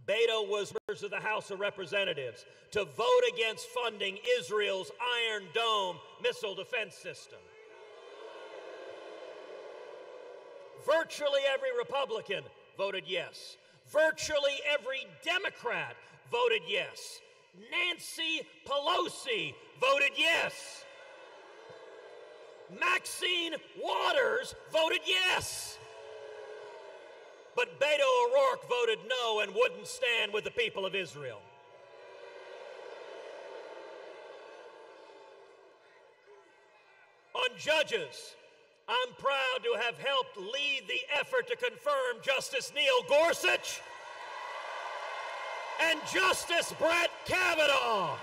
Beto was members of the House of Representatives to vote against funding Israel's Iron Dome missile defense system. Virtually every Republican voted yes. Virtually every Democrat voted yes. Nancy Pelosi voted yes. Maxine Waters voted yes. But Beto O'Rourke voted no and wouldn't stand with the people of Israel. On judges, I'm proud to have helped lead the effort to confirm Justice Neil Gorsuch and Justice Brett Kavanaugh.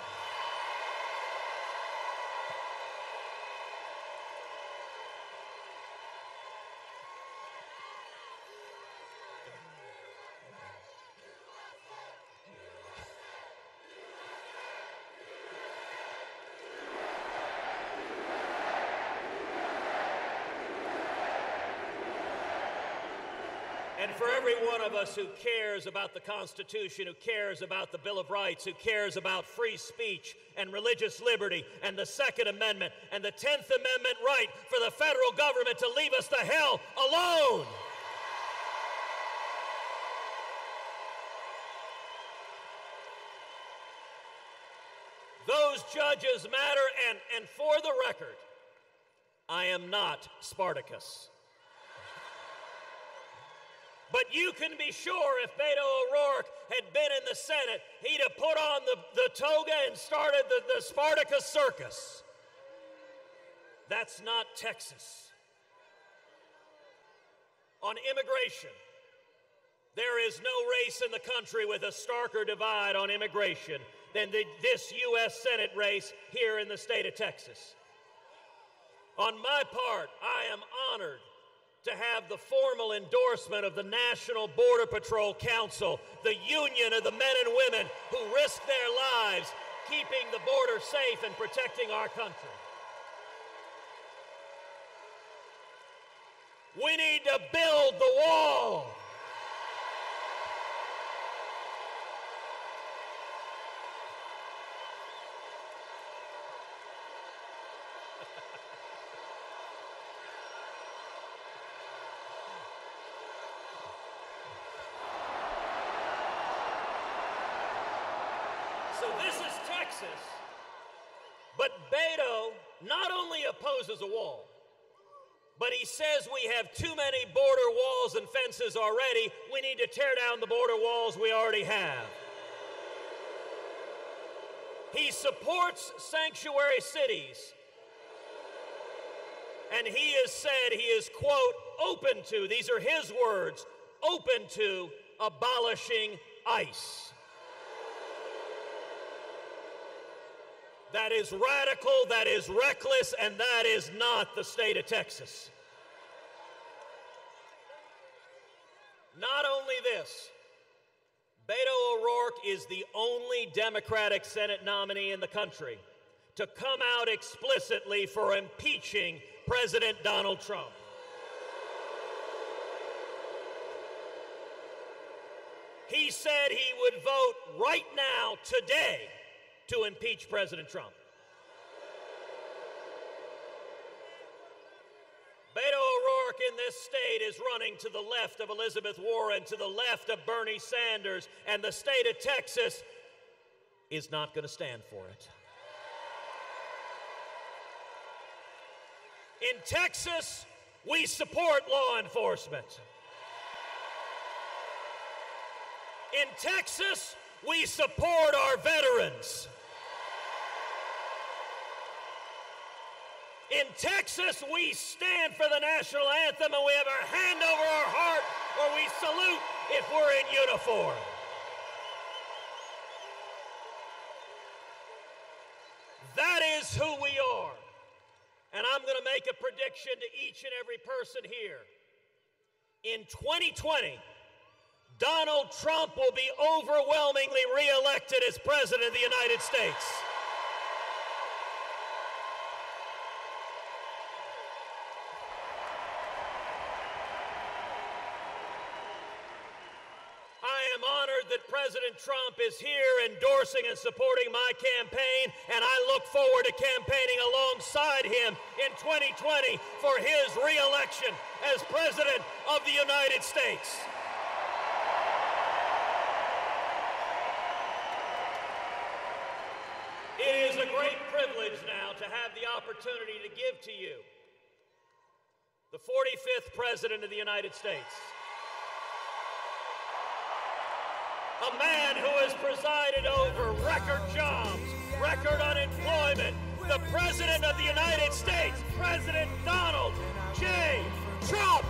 And for every one of us who cares about the Constitution, who cares about the Bill of Rights, who cares about free speech and religious liberty and the Second Amendment and the 10th Amendment right for the federal government to leave us the hell alone. Those judges matter, and for the record, I am not Spartacus. But you can be sure if Beto O'Rourke had been in the Senate, he'd have put on the toga and started the Spartacus circus. That's not Texas. On immigration, there is no race in the country with a starker divide on immigration than this U.S. Senate race here in the state of Texas. On my part, I am honored to have the formal endorsement of the National Border Patrol Council, the union of the men and women who risk their lives keeping the border safe and protecting our country. We need to build the wall. So this is Texas, but Beto not only opposes a wall, but he says we have too many border walls and fences already. We need to tear down the border walls we already have. He supports sanctuary cities, and he has said he is, quote, open to, these are his words, open to abolishing ICE. That is radical, that is reckless, and that is not the state of Texas. Not only this, Beto O'Rourke is the only Democratic Senate nominee in the country to come out explicitly for impeaching President Donald Trump. He said he would vote right now, today, to impeach President Trump. Beto O'Rourke in this state is running to the left of Elizabeth Warren, to the left of Bernie Sanders, and the state of Texas is not going to stand for it. In Texas, we support law enforcement. In Texas, we support our veterans. In Texas, we stand for the national anthem and we have our hand over our heart or we salute if we're in uniform. That is who we are. And I'm going to make a prediction to each and every person here. In 2020, Donald Trump will be overwhelmingly reelected as President of the United States. I am honored that President Trump is here endorsing and supporting my campaign, and I look forward to campaigning alongside him in 2020 for his re-election as President of the United States. It is a great privilege now to have the opportunity to give to you the 45th President of the United States. A man who has presided over record jobs, record unemployment, the President of the United States, President Donald J. Trump.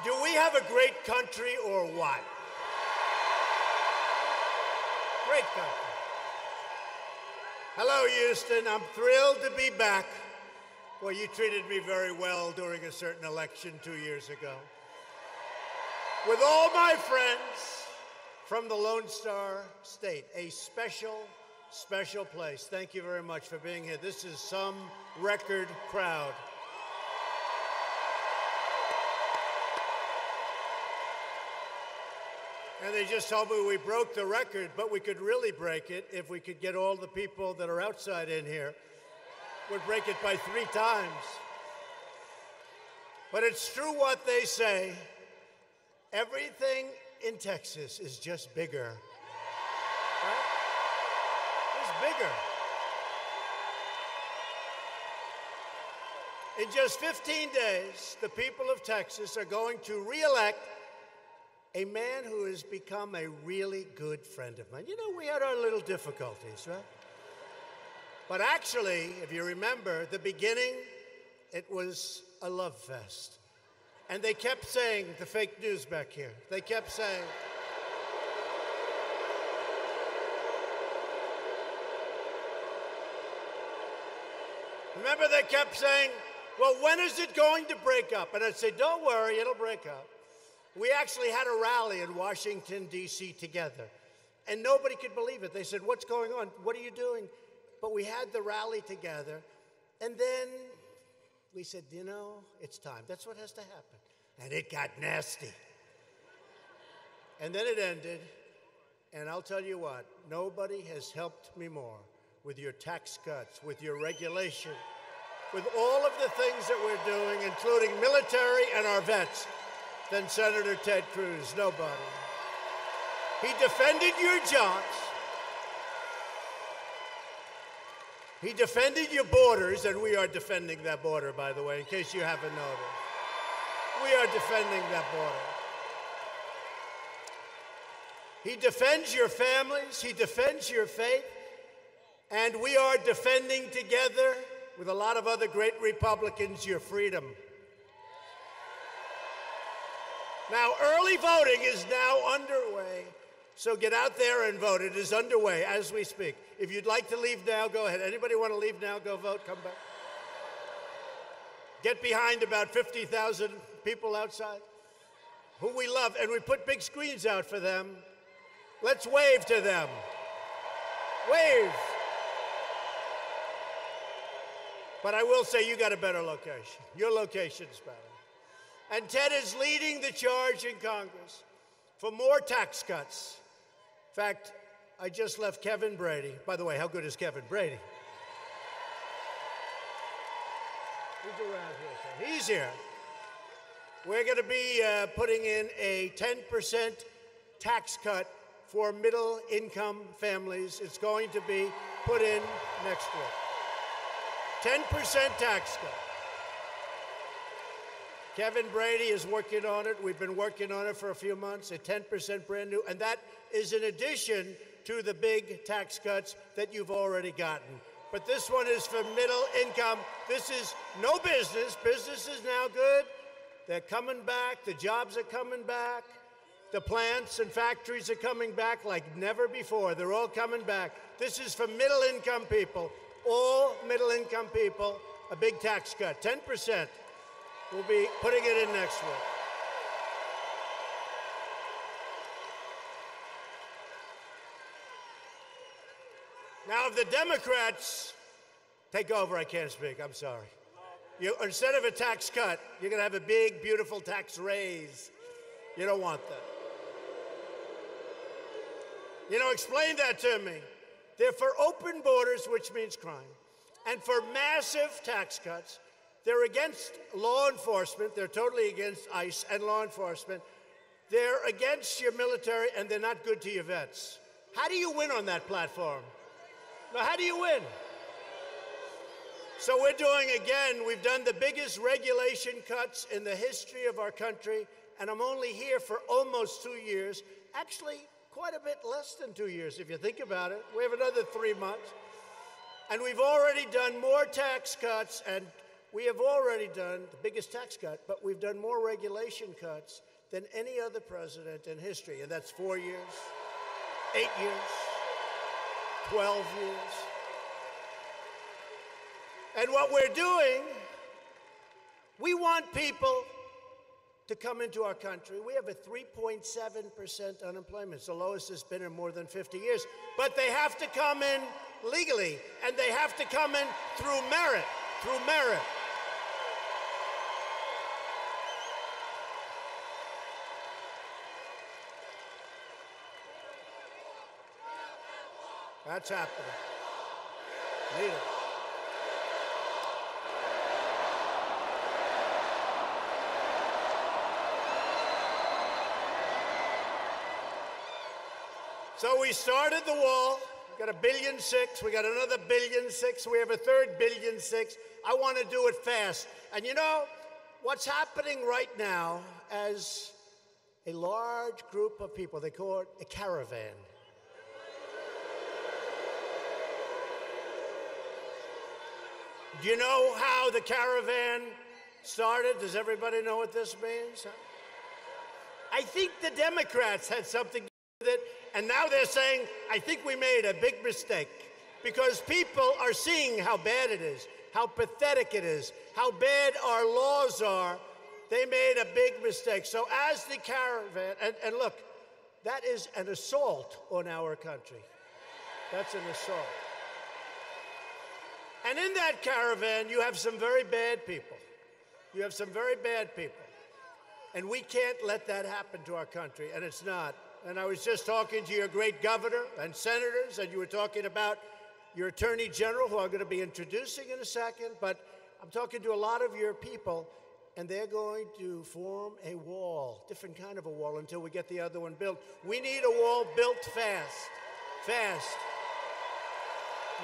Do we have a great country or what? Great country. Hello, Houston. I'm thrilled to be back. Well, you treated me very well during a certain election 2 years ago. With all my friends from the Lone Star State, a special, special place. Thank you very much for being here. This is some record crowd. And they just told me we broke the record, but we could really break it if we could get all the people that are outside in here. We'd break it by 3 times. But it's true what they say. Everything in Texas is just bigger. Right? It's bigger. In just 15 days, the people of Texas are going to re-elect a man who has become a really good friend of mine. You know, we had our little difficulties, right? But actually, if you remember, the beginning, it was a love fest. And they kept saying, the fake news back here, they kept saying, remember they kept saying, well, when is it going to break up? And I'd say, don't worry, it'll break up. We actually had a rally in Washington, D.C. together, and nobody could believe it. They said, what's going on? What are you doing? But we had the rally together, and then we said, you know, it's time. That's what has to happen. And it got nasty. And then it ended, and I'll tell you what, nobody has helped me more with your tax cuts, with your regulation, with all of the things that we're doing, including military and our vets, than Senator Ted Cruz. Nobody. He defended your jobs. He defended your borders, and we are defending that border, by the way, in case you haven't noticed. We are defending that border. He defends your families. He defends your faith. And we are defending together with a lot of other great Republicans your freedom. Now, early voting is now underway, so get out there and vote. It is underway as we speak. If you'd like to leave now, go ahead. Anybody want to leave now? Go vote. Come back. Get behind about 50,000 people outside who we love, and we put big screens out for them. Let's wave to them. Wave. But I will say you got a better location. Your location's better. And Ted is leading the charge in Congress for more tax cuts. In fact, I just left Kevin Brady. By the way, how good is Kevin Brady? He's around here, so he's here. We're going to be putting in a 10% tax cut for middle-income families. It's going to be put in next week. 10% tax cut. Kevin Brady is working on it. We've been working on it for a few months, a 10% brand new, and that is in addition to the big tax cuts that you've already gotten. But this one is for middle income. This is no business. Business is now good. They're coming back. The jobs are coming back. The plants and factories are coming back like never before. They're all coming back. This is for middle income people, all middle income people, a big tax cut, 10%. We'll be putting it in next week. Now, if the Democrats take over, I can't speak, I'm sorry. Instead of a tax cut, you're going to have a big, beautiful tax raise. You don't want that. You know, explain that to me. They're for open borders, which means crime, and for massive tax cuts. They're against law enforcement. They're totally against ICE and law enforcement. They're against your military, and they're not good to your vets. How do you win on that platform? Now, how do you win? So we're doing, again, we've done the biggest regulation cuts in the history of our country, and I'm only here for almost 2 years. Actually, quite a bit less than 2 years, if you think about it. We have another 3 months. And we've already done more tax cuts, and we have already done the biggest tax cut, but we've done more regulation cuts than any other president in history. And that's 4 years, 8 years, 12 years. And what we're doing, we want people to come into our country. We have a 3.7% unemployment. It's the lowest it's been in more than 50 years. But they have to come in legally, and they have to come in through merit, That's happening. Need it. So we started the wall. We got $1.6 billion. We got another $1.6 billion. We have a third $1.6 billion. I want to do it fast. And you know what's happening right now as a large group of people, they call it a caravan. Do you know how the caravan started? Does everybody know what this means? I think the Democrats had something to do with it, and now they're saying, I think we made a big mistake, because people are seeing how bad it is, how pathetic it is, how bad our laws are, They made a big mistake. So as the caravan, and look, that is an assault on our country. That's an assault. And in that caravan, you have some very bad people. You have some very bad people. And we can't let that happen to our country, and it's not. And I was just talking to your great governor and senators, and you were talking about your attorney general, who I'm going to be introducing in a second, but I'm talking to a lot of your people, and they're going to form a wall, different kind of a wall, until we get the other one built. We need a wall built fast, fast.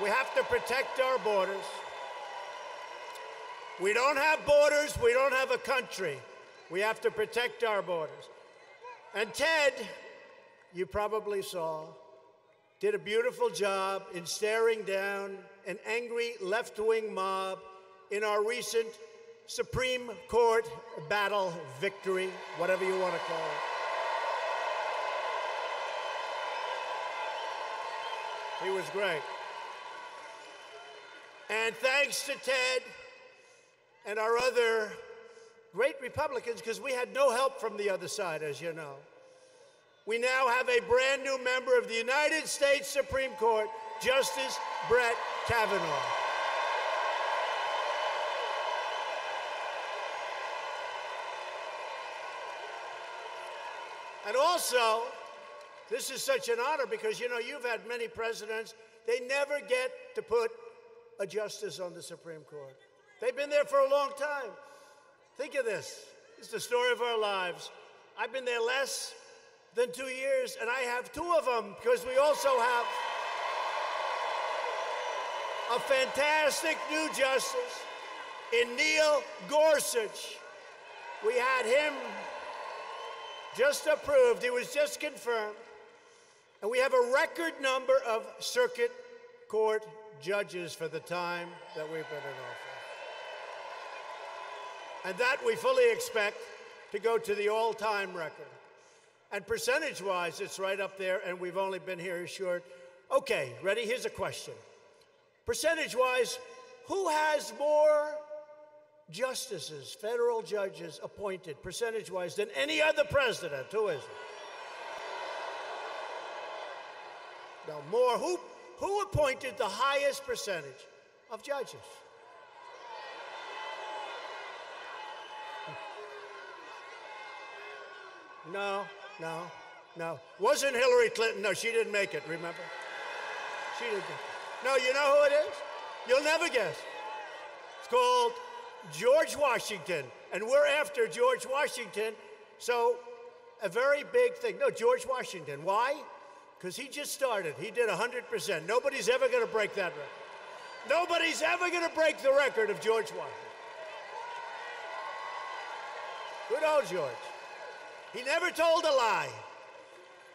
We have to protect our borders. We don't have borders, we don't have a country. We have to protect our borders. And Ted, you probably saw, did a beautiful job in staring down an angry left-wing mob in our recent Supreme Court battle victory, whatever you want to call it. He was great. And thanks to Ted and our other great Republicans, because we had no help from the other side, as you know, we now have a brand new member of the United States Supreme Court, Justice Brett Kavanaugh. And also, this is such an honor because, you know, you've had many presidents. They never get to put a justice on the Supreme Court. They've been there for a long time. Think of this. It's the story of our lives. I've been there less than 2 years, and I have 2 of them because we also have a fantastic new justice in Neil Gorsuch. We had him just approved. He was just confirmed. And we have a record number of circuit court judges for the time that we've been in office. And that we fully expect to go to the all-time record. And percentage-wise, it's right up there, and we've only been here short. Okay, ready? Here's a question. Percentage-wise, who has more justices, federal judges appointed, percentage-wise, than any other president? Who is it? No, more. Who appointed the highest percentage of judges? No. Wasn't Hillary Clinton. No, she didn't make it, remember? She didn't. No, you know who it is? You'll never guess. It's called George Washington, and we're after George Washington, so a very big thing. No, George Washington. Why? Because he just started. He did 100%. Nobody's ever going to break that record. Nobody's ever going to break the record of George Washington. Good old George. He never told a lie.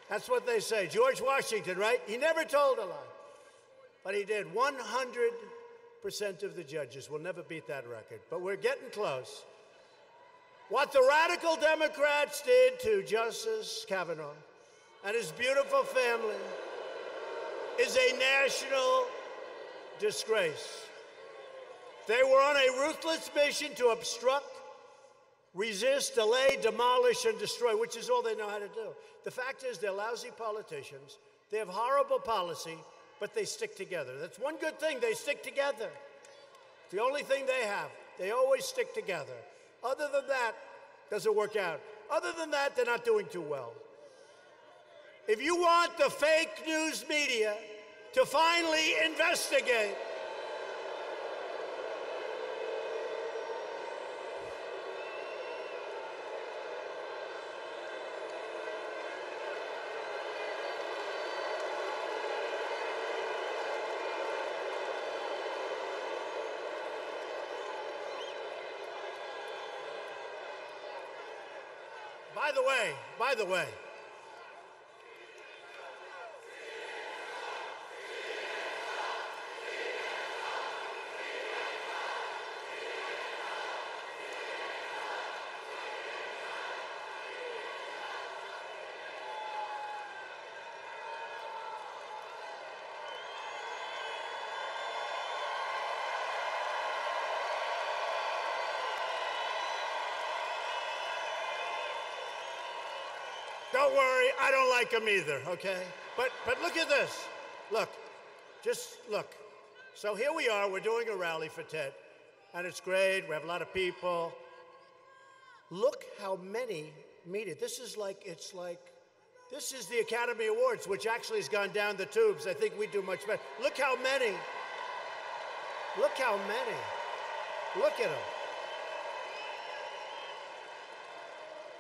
That's what they say. George Washington, right? He never told a lie. But he did. 100% of the judges will never beat that record. But we're getting close. What the radical Democrats did to Justice Kavanaugh and his beautiful family is a national disgrace. They were on a ruthless mission to obstruct, resist, delay, demolish, and destroy, which is all they know how to do. The fact is, they're lousy politicians. They have horrible policy, but they stick together. That's one good thing. They stick together. It's the only thing they have. They always stick together. Other than that, doesn't work out. Other than that, they're not doing too well. If you want the fake news media to finally investigate, by the way, Don't worry, I don't like him either, okay? But look at this. Look, just look. So here we are, we're doing a rally for Ted, and it's great, we have a lot of people. Look how many meet it. This is the Academy Awards, which actually has gone down the tubes. I think we do much better. Look how many. Look how many. Look at them.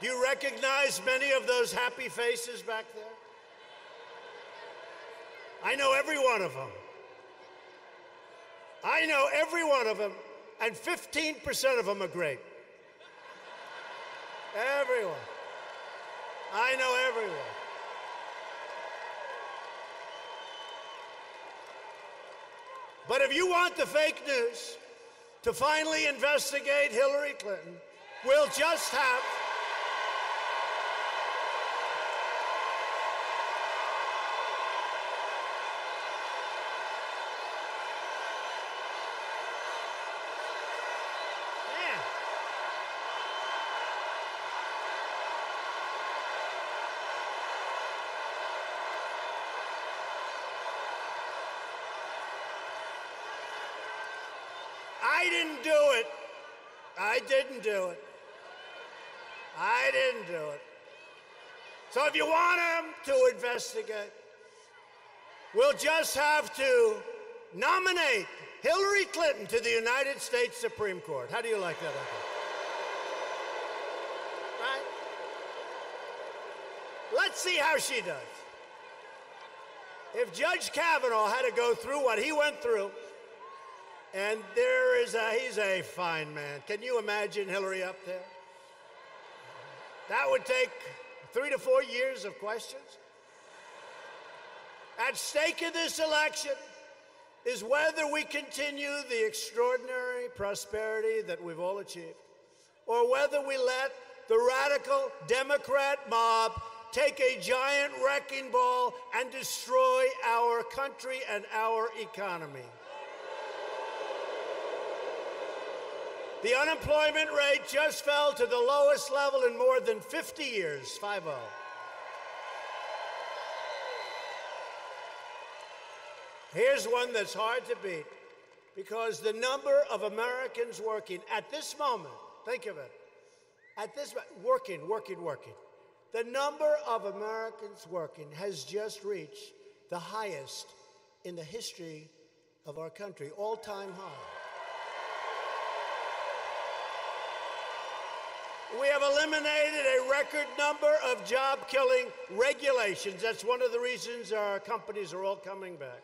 Do you recognize many of those happy faces back there? I know every one of them. I know every one of them, and 15% of them are great. Everyone. I know everyone. But if you want the fake news to finally investigate Hillary Clinton, we'll just have I didn't do it. I didn't do it. I didn't do it. So if you want him to investigate, we'll just have to nominate Hillary Clinton to the United States Supreme Court. How do you like that idea? Right? Let's see how she does. If Judge Kavanaugh had to go through what he went through, and he's a fine man. Can you imagine Hillary up there? That would take 3 to 4 years of questions. At stake in this election is whether we continue the extraordinary prosperity that we've all achieved, or whether we let the radical Democrat mob take a giant wrecking ball and destroy our country and our economy. The unemployment rate just fell to the lowest level in more than 50 years, 5-0. Here's one that's hard to beat, because the number of Americans working at this moment, think of it, at this working. The number of Americans working has just reached the highest in the history of our country, all-time high. We have eliminated a record number of job-killing regulations. That's one of the reasons our companies are all coming back.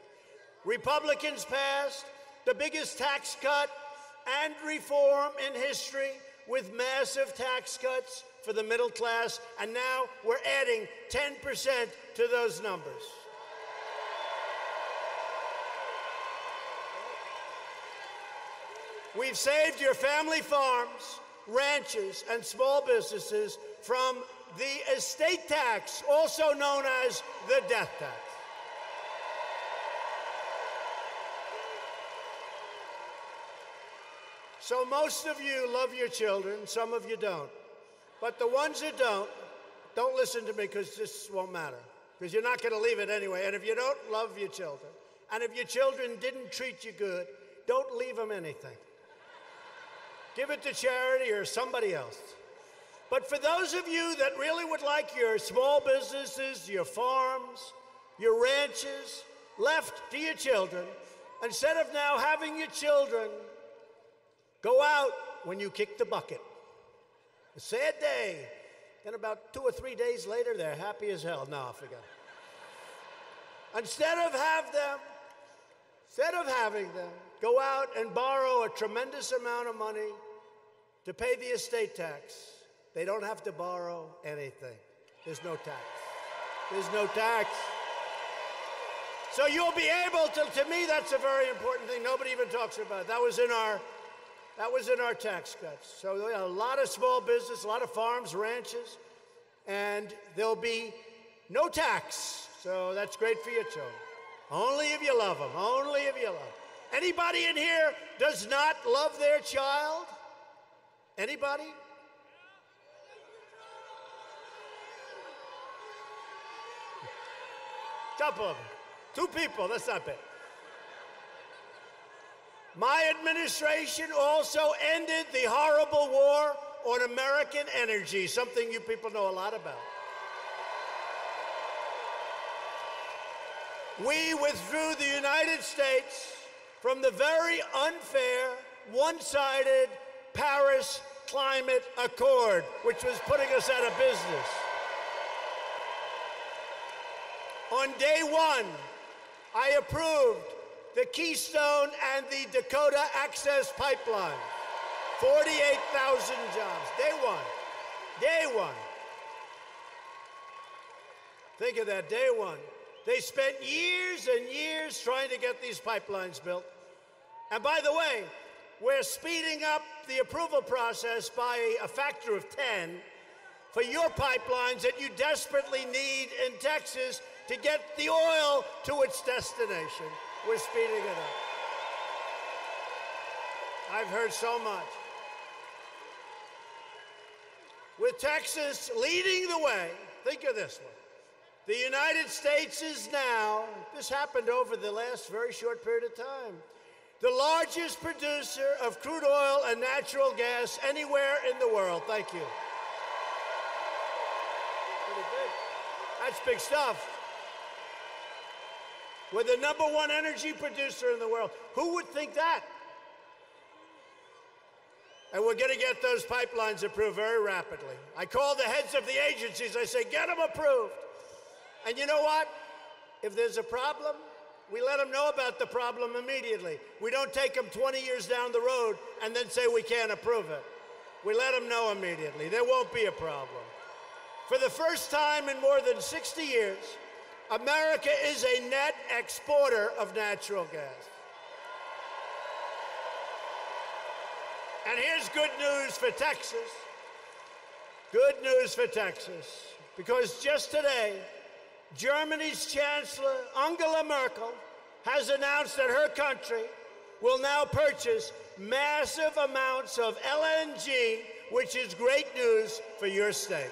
Republicans passed the biggest tax cut and reform in history, with massive tax cuts for the middle class, and now we're adding 10% to those numbers. We've saved your family farms, ranches, and small businesses from the estate tax, also known as the death tax. So most of you love your children, some of you don't. But the ones that don't listen to me, because this won't matter, because you're not going to leave it anyway. And if you don't love your children, and if your children didn't treat you good, don't leave them anything. Give it to charity or somebody else. But for those of you that really would like your small businesses, your farms, your ranches left to your children, instead of now having your children go out when you kick the bucket, a sad day, and about 2 or 3 days later, they're happy as hell. No, I forgot. Instead of having them go out and borrow a tremendous amount of money to pay the estate tax, they don't have to borrow anything. There's no tax. There's no tax. So you'll be able to me, that's a very important thing. Nobody even talks about it. That was in our tax cuts. So a lot of small business, a lot of farms, ranches, and there'll be no tax. So that's great for your children. Only if you love them. Only if you love them. Anybody in here does not love their child? Anybody? Couple of them. 2 people, that's not bad. My administration also ended the horrible war on American energy, something you people know a lot about. We withdrew the United States from the very unfair, one-sided Paris Climate Accord, which was putting us out of business. On day 1, I approved the Keystone and the Dakota Access Pipeline. 48,000 jobs. Day 1. Day 1. Think of that, day 1. They spent years and years trying to get these pipelines built. And by the way, we're speeding up the approval process by a factor of 10 for your pipelines that you desperately need in Texas to get the oil to its destination. We're speeding it up. I've heard so much. With Texas leading the way, think of this one. The United States is now, this happened over the last very short period of time, the largest producer of crude oil and natural gas anywhere in the world. Thank you. Pretty big. That's big stuff. We're the #1 energy producer in the world. Who would think that? And we're going to get those pipelines approved very rapidly. I call the heads of the agencies. I say, get them approved. And you know what? If there's a problem, we let them know about the problem immediately. We don't take them 20 years down the road and then say we can't approve it. We let them know immediately. There won't be a problem. For the first time in more than 60 years, America is a net exporter of natural gas. And here's good news for Texas. Good news for Texas. Because just today, Germany's Chancellor, Angela Merkel, has announced that her country will now purchase massive amounts of LNG, which is great news for your state.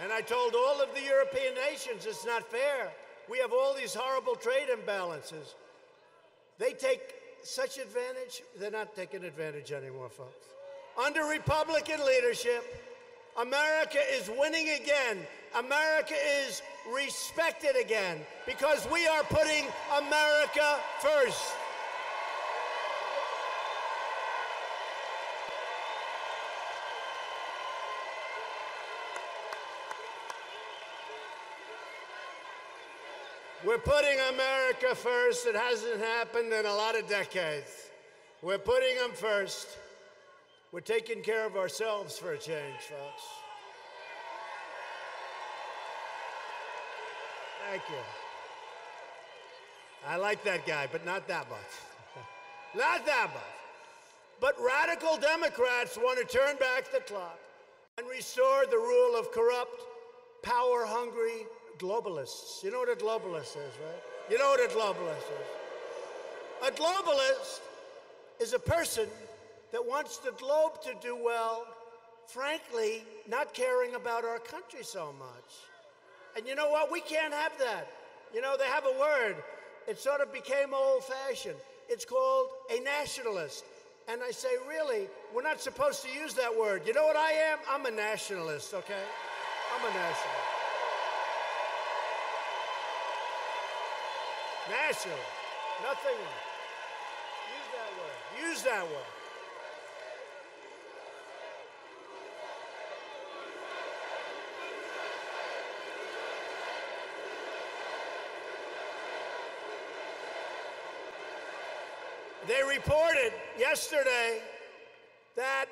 And I told all of the European nations, it's not fair. We have all these horrible trade imbalances. They take such advantage, they're not taking advantage anymore, folks. Under Republican leadership, America is winning again. America is respected again because we are putting America first. We're putting America first. It hasn't happened in a lot of decades. We're putting them first. We're taking care of ourselves for a change, folks. Thank you. I like that guy, but not that much. Not that much. But radical Democrats want to turn back the clock and restore the rule of corrupt, power-hungry globalists. You know what a globalist is, right? You know what a globalist is. A globalist is a person that wants the globe to do well, frankly, not caring about our country so much. And you know what? We can't have that. You know, they have a word. It sort of became old-fashioned. It's called a nationalist. And I say, really, we're not supposed to use that word. You know what I am? I'm a nationalist, okay? I'm a nationalist. National. Nothing else. Use that word. Use that word. They reported yesterday that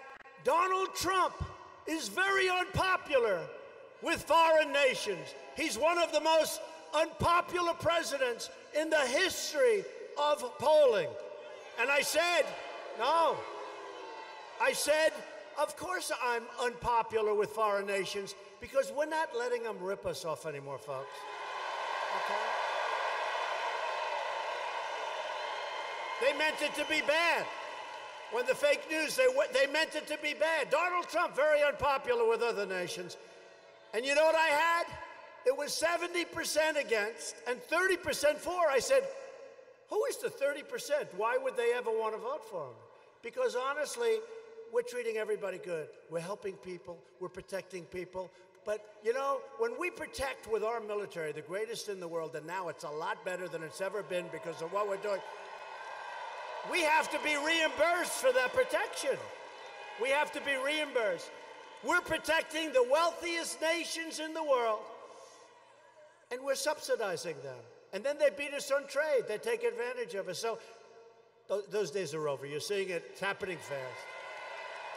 Donald Trump is very unpopular with foreign nations. He's one of the most unpopular presidents in the history of polling. And I said, no. I said, of course I'm unpopular with foreign nations because we're not letting them rip us off anymore, folks. Okay? They meant it to be bad. when the fake news, they meant it to be bad. Donald Trump, very unpopular with other nations. And you know what I had? It was 70% against and 30% for. I said, who is the 30%? Why would they ever want to vote for him? Because honestly, we're treating everybody good. We're helping people. We're protecting people. But, you know, when we protect with our military, the greatest in the world, and now it's a lot better than it's ever been because of what we're doing, we have to be reimbursed for that protection. We have to be reimbursed. We're protecting the wealthiest nations in the world, and we're subsidizing them. And then they beat us on trade. They take advantage of us. So those days are over. You're seeing it. It's happening fast.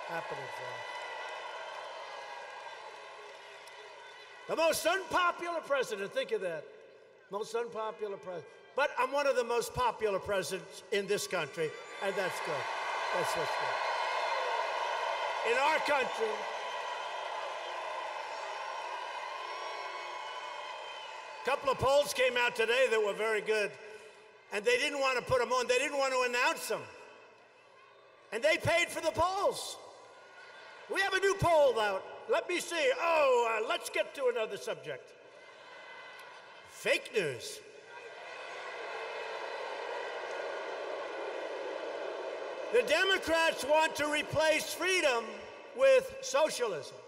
Happening fast. The most unpopular president, think of that. Most unpopular president. But I'm one of the most popular presidents in this country, and that's good. That's what's good. In our country, a couple of polls came out today that were very good, and they didn't want to put them on. They didn't want to announce them. And they paid for the polls. We have a new poll out. Let me see. Let's get to another subject. Fake news. The Democrats want to replace freedom with socialism.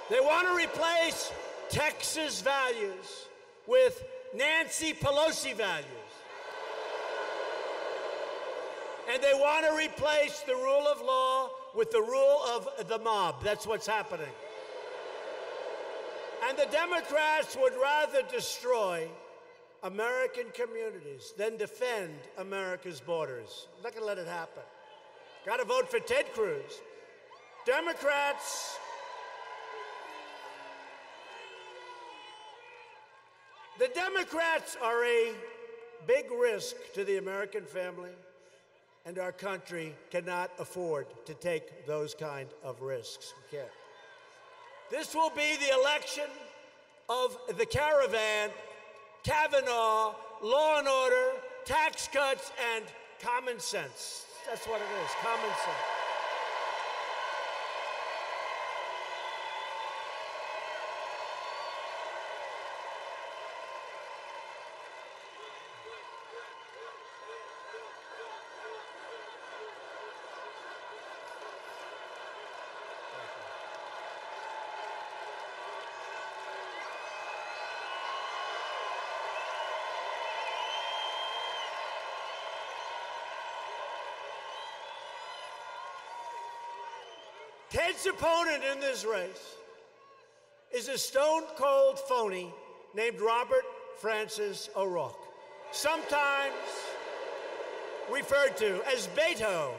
They want to replace Texas values with Nancy Pelosi values. And they want to replace the rule of law with the rule of the mob. That's what's happening. And the Democrats would rather destroy American communities than defend America's borders. I'm not going to let it happen. Got to vote for Ted Cruz. Democrats. The Democrats are a big risk to the American family, and our country cannot afford to take those kind of risks. We can't. This will be the election of the caravan, Kavanaugh, law and order, tax cuts, and common sense. That's what it is, common sense. Ted's opponent in this race is a stone-cold phony named Robert Francis O'Rourke, sometimes referred to as Beto.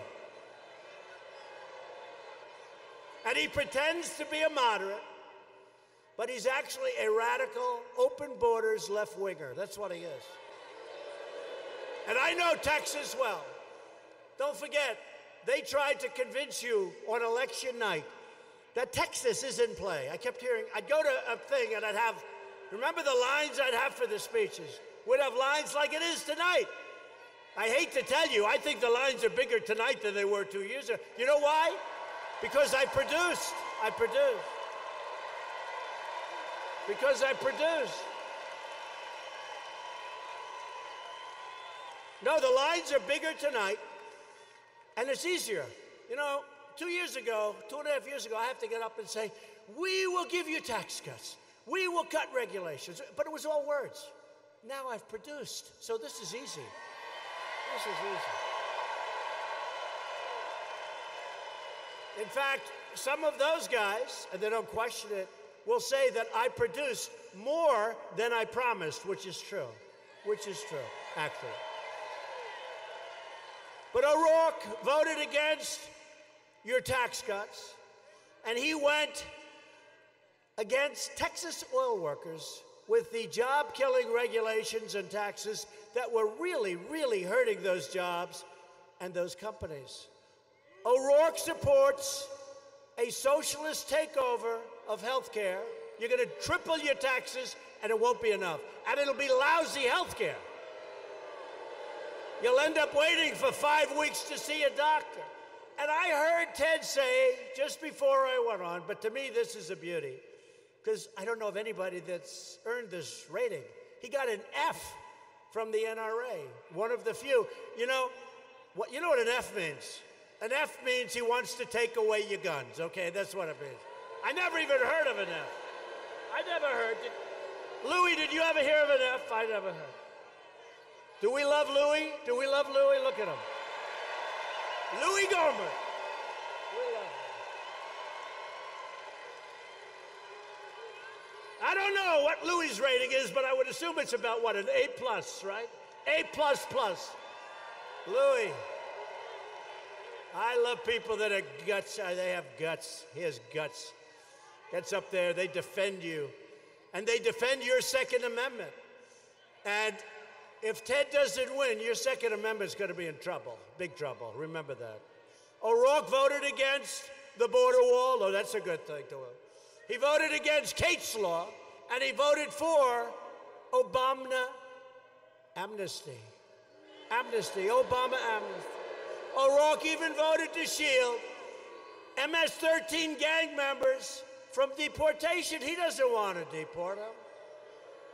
And he pretends to be a moderate, but he's actually a radical, open borders left-winger. That's what he is. And I know Texas well. Don't forget, they tried to convince you on election night that Texas is in play. I kept hearing, I'd go to a thing and I'd have, remember the lines I'd have for the speeches? We'd have lines like it is tonight. I hate to tell you, I think the lines are bigger tonight than they were 2 years ago. You know why? Because I produced. Because I produced. No, the lines are bigger tonight. And it's easier. You know, 2 years ago, 2.5 years ago, I have to get up and say, we will give you tax cuts. We will cut regulations. But it was all words. Now I've produced. So this is easy. This is easy. In fact, some of those guys, and they don't question it, will say that I produced more than I promised, which is true. Which is true, actually. But O'Rourke voted against your tax cuts, and he went against Texas oil workers with the job-killing regulations and taxes that were really, really hurting those jobs and those companies. O'Rourke supports a socialist takeover of health care. You're going to triple your taxes, and it won't be enough. And it'll be lousy health care. You'll end up waiting for 5 weeks to see a doctor. heard Ted say just before I went on, but to me this is a beauty, because I don't know of anybody that's earned this rating. He got an F from the NRA, one of the few. You know what an F means? An F means he wants to take away your guns, okay? That's what it means. I never even heard of an F. I never heard. Louis, did you ever hear of an F? I never heard. Do we love Louis? Do we love Louis? Look at him. Louis Gohmert. We love him. I don't know what Louis' rating is, but I would assume it's about, what, an A+, right? A++. Louis. I love people that are guts. They have guts. He has guts. Gets up there, they defend you. And they defend your Second Amendment. And if Ted doesn't win, your Second Amendment's going to be in trouble, big trouble. Remember that. O'Rourke voted against the border wall. Oh, that's a good thing to him. He voted against Kate's law, and he voted for Obama amnesty. Obama amnesty. O'Rourke even voted to shield MS-13 gang members from deportation. He doesn't want to deport them.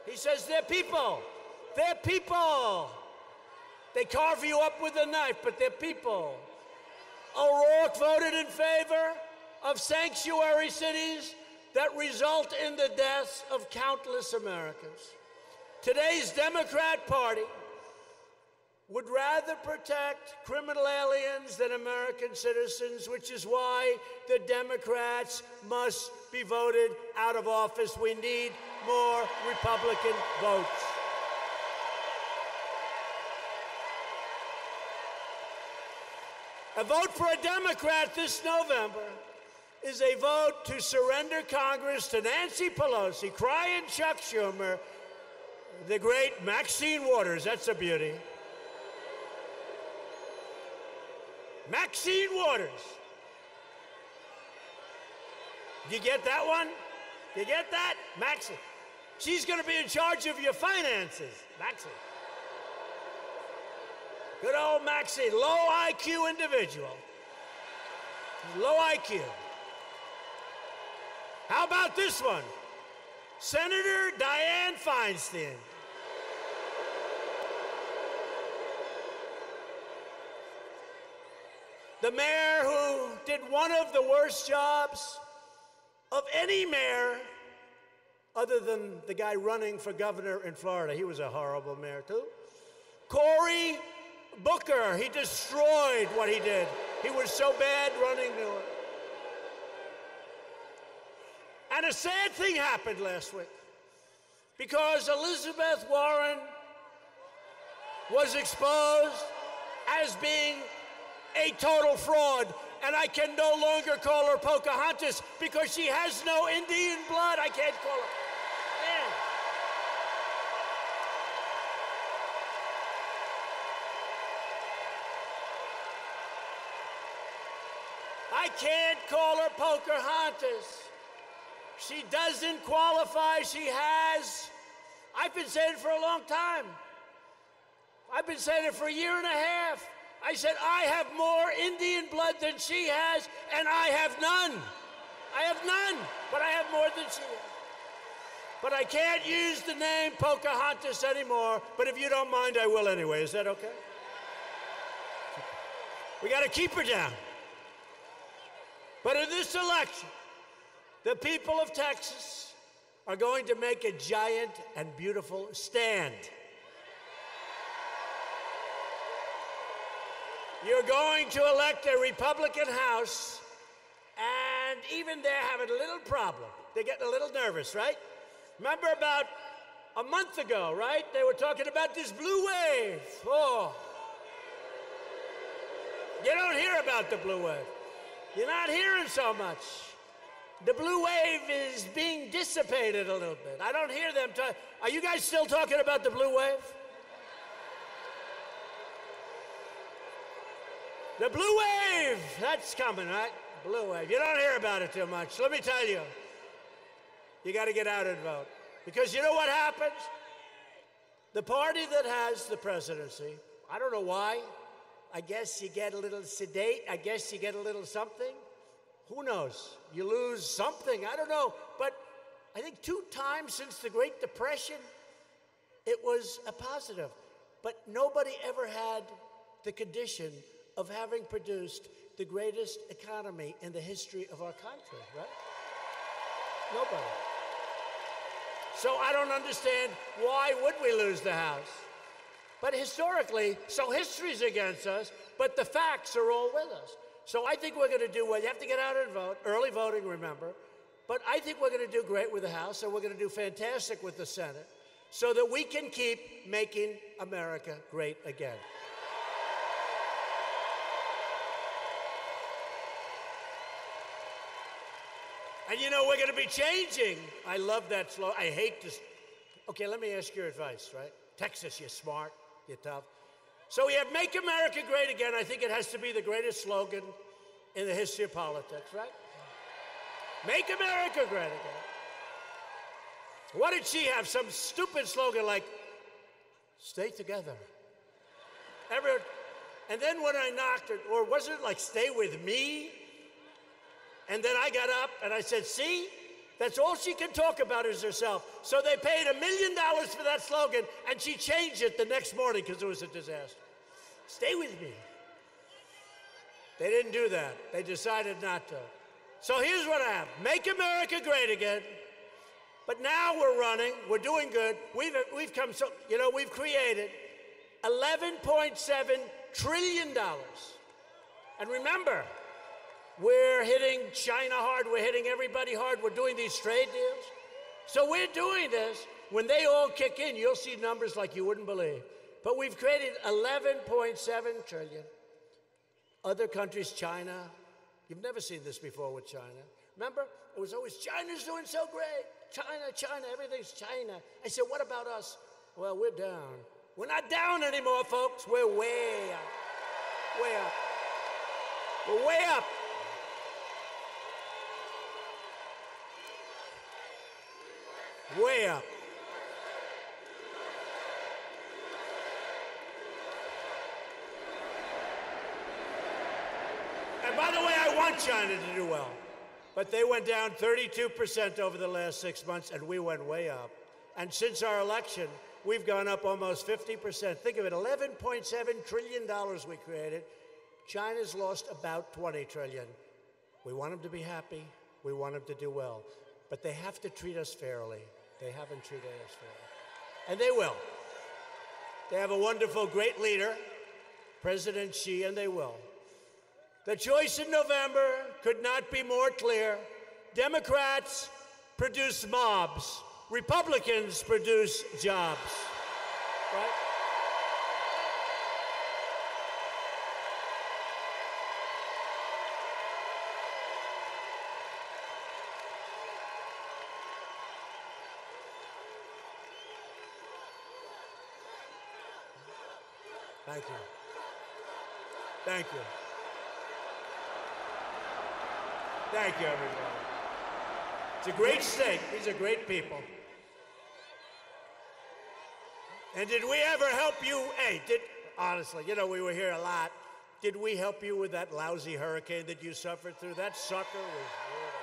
He says they're people. They're people. They carve you up with a knife, but they're people. O'Rourke voted in favor of sanctuary cities that result in the deaths of countless Americans. Today's Democrat Party would rather protect criminal aliens than American citizens, which is why the Democrats must be voted out of office. We need more Republican votes. A vote for a Democrat this November is a vote to surrender Congress to Nancy Pelosi, crying Chuck Schumer, the great Maxine Waters. That's a beauty. Maxine Waters. You get that one? You get that? Maxine. She's going to be in charge of your finances. Maxine. Good old Maxine. Low IQ individual. Low IQ. How about this one? Senator Dianne Feinstein. The mayor who did one of the worst jobs of any mayor other than the guy running for governor in Florida. He was a horrible mayor, too. Cory Booker, he destroyed what he did. He was so bad running New York. And a sad thing happened last week because Elizabeth Warren was exposed as being a total fraud, and I can no longer call her Pocahontas because she has no Indian blood. I can't call her. Man. I can't call her Pocahontas. She doesn't qualify. She has. I've been saying it for a long time. I've been saying it for a year and a half. I said, I have more Indian blood than she has, and I have none. I have none, but I have more than she has. But I can't use the name Pocahontas anymore, but if you don't mind, I will anyway. Is that okay? We got to keep her down. But in this election, the people of Texas are going to make a giant and beautiful stand. You're going to elect a Republican House, and even they're having a little problem. They're getting a little nervous, right? Remember about a month ago, right? They were talking about this blue wave. Oh. You don't hear about the blue wave. You're not hearing so much. The blue wave is being dissipated a little bit. I don't hear them talk. Are you guys still talking about the blue wave? The blue wave, that's coming, right? Blue wave. You don't hear about it too much. Let me tell you, you got to get out and vote. Because you know what happens? The party that has the presidency, I don't know why, I guess you get a little sedate. I guess you get a little something. Who knows? You lose something. I don't know. But I think 2 times since the Great Depression, it was a positive. But nobody ever had the condition of having produced the greatest economy in the history of our country, right? Nobody. So I don't understand why would we lose the House. But historically, so history's against us, but the facts are all with us. So I think we're going to do well. You have to get out and vote. Early voting, remember. But I think we're going to do great with the House, and we're going to do fantastic with the Senate, so that we can keep making America great again. And you know, we're going to be changing. I love that slogan. I hate this. Okay, let me ask your advice, right? Texas, you're smart, you're tough. So we have Make America Great Again. I think it has to be the greatest slogan in the history of politics, right? Make America Great Again. What did she have? Some stupid slogan like, stay together. And then when I knocked her, or was it like, stay with me? And then I got up and I said, see, that's all she can talk about is herself. So they paid $1 million for that slogan, and she changed it the next morning because it was a disaster. Stay with me. They didn't do that. They decided not to. So here's what I have. Make America Great Again. But now we're running. We're doing good. We've come so, you know, we've created $11.7 trillion. And remember, we're hitting China hard. We're hitting everybody hard. We're doing these trade deals. So we're doing this. When they all kick in, you'll see numbers like you wouldn't believe. But we've created $11.7 trillion. Other countries, China, you've never seen this before with China. Remember? It was always, China's doing so great. China, China, everything's China. I said, what about us? Well, we're down. We're not down anymore, folks. We're way up. Way up. We're way up. Way up. And by the way, I want China to do well. But they went down 32% over the last 6 months, and we went way up. And since our election, we've gone up almost 50%. Think of it, $11.7 trillion we created. China's lost about $20 trillion. We want them to be happy. We want them to do well. But they have to treat us fairly. They haven't treated us fairly. And they will. They have a wonderful, great leader, President Xi, and they will. The choice in November could not be more clear. Democrats produce mobs. Republicans produce jobs. Right? Thank you. Thank you. Thank you, everybody. It's a great state. These are great people. And did we ever help you? Hey, honestly, you know, we were here a lot. Did we help you with that lousy hurricane that you suffered through? That sucker was brutal.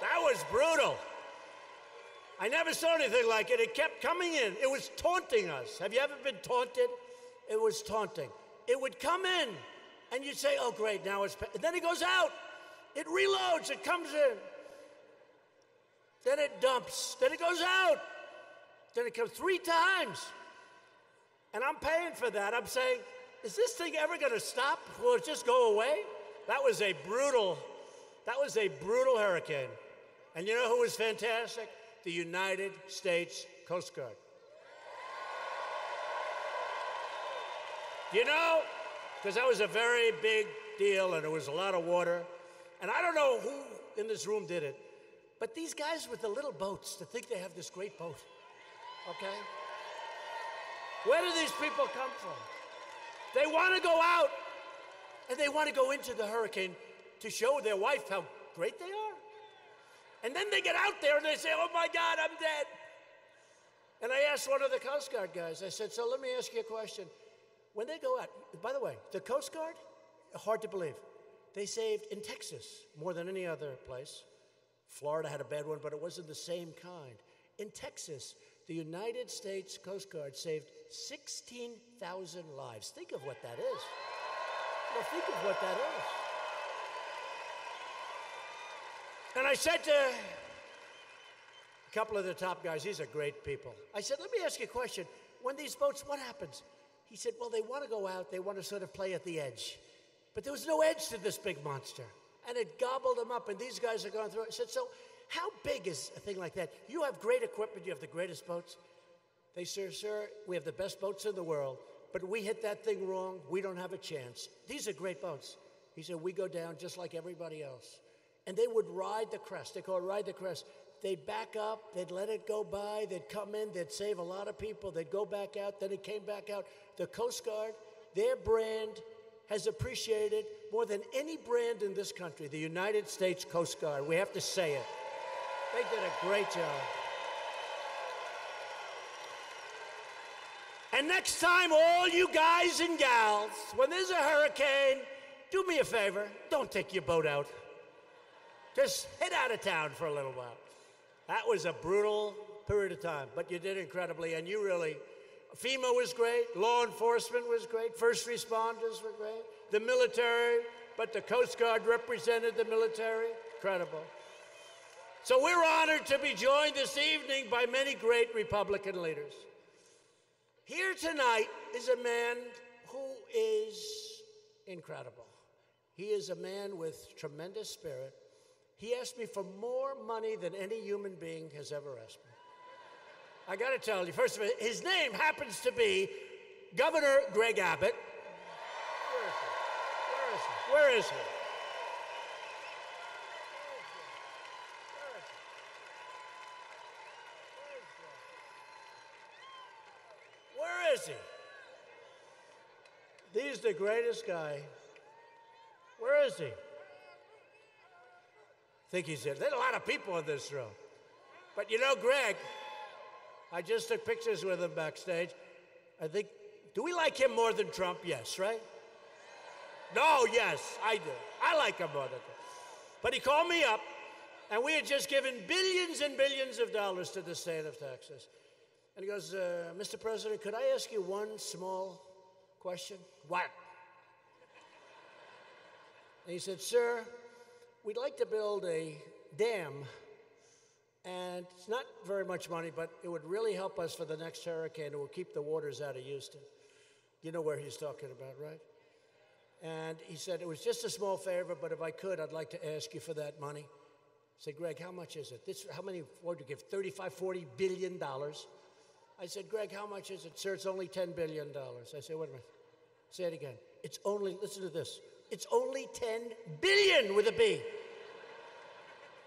That was brutal. I never saw anything like it. It kept coming in. It was taunting us. Have you ever been taunted? It was taunting. It would come in, and you'd say, oh, great, now it's... And then it goes out. It reloads. It comes in. Then it dumps. Then it goes out. Then it comes 3 times. And I'm paying for that. I'm saying, is this thing ever going to stop? Will it just go away? That was a brutal hurricane. And you know who was fantastic? The United States Coast Guard. You know, because that was a very big deal, and there was a lot of water. And I don't know who in this room did it, but these guys with the little boats to think they have this great boat, okay? Where do these people come from? They want to go out, and they want to go into the hurricane to show their wife how great they are. And then they get out there and they say, oh my God, I'm dead. And I asked one of the Coast Guard guys, I said, so let me ask you a question. when they go out, by the way, the Coast Guard, hard to believe, they saved in Texas more than any other place. Florida had a bad one, but it wasn't the same kind. In Texas, the United States Coast Guard saved 16,000 lives. Think of what that is. Well, think of what that is. And I said to a couple of the top guys, these are great people. I said, let me ask you a question. When these boats, what happens? He said, well, they want to go out. They want to sort of play at the edge. But there was no edge to this big monster. And it gobbled them up, and these guys are going through it. I said, so how big is a thing like that? You have great equipment. You have the greatest boats. They said, sir, we have the best boats in the world, but we hit that thing wrong. We don't have a chance. These are great boats. He said, we go down just like everybody else. And they would ride the crest. They call it ride the crest. They'd back up. They'd let it go by. They'd come in. They'd save a lot of people. They'd go back out. Then it came back out. The Coast Guard, their brand has appreciated more than any brand in this country, the United States Coast Guard. We have to say it. They did a great job. And next time, all you guys and gals, when there's a hurricane, do me a favor, don't take your boat out. Just head out of town for a little while. That was a brutal period of time, but you did incredibly, and you really, FEMA was great, law enforcement was great, first responders were great, the military, but the Coast Guard represented the military, incredible. So we're honored to be joined this evening by many great Republican leaders. Here tonight is a man who is incredible. He is a man with tremendous spirit. He asked me for more money than any human being has ever asked me. I got to tell you, first of all, his name happens to be Governor Greg Abbott. Where is he? Where is he? He's the greatest guy. Where is he? I think he's there. There's a lot of people in this room. But you know, Greg, I just took pictures with him backstage. I think, do we like him more than Trump? Yes, right? No, yes, I do. I like him more than Trump. But he called me up, and we had just given billions and billions of dollars to the state of Texas. And he goes, Mr. President, could I ask you one small question? What? And he said, sir, we'd like to build a dam, and it's not very much money, but it would really help us for the next hurricane. It will keep the waters out of Houston. You know where he's talking about, right? And he said, it was just a small favor, but if I could, I'd like to ask you for that money. I said, Greg, how much is it? How many, what would you give, $35, $40 billion? I said, Greg, how much is it? Sir, it's only $10 billion. I said, wait a minute. Say it again. It's only, listen to this. It's only 10 billion with a B.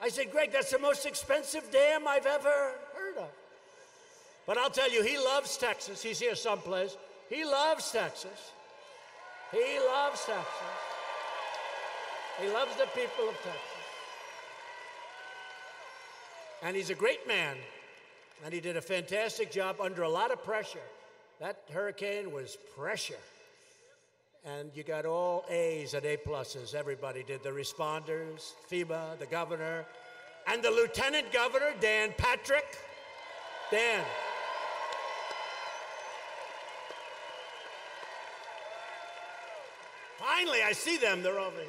I said, Greg, that's the most expensive dam I've ever heard of. But I'll tell you, he loves Texas. He's here someplace. He loves Texas. He loves Texas. He loves the people of Texas. And he's a great man. And he did a fantastic job under a lot of pressure. That hurricane was pressure. And you got all A's and A+. Everybody did. The responders, FEMA, the governor, and the lieutenant governor, Dan Patrick. Dan. Finally, I see them. They're over here.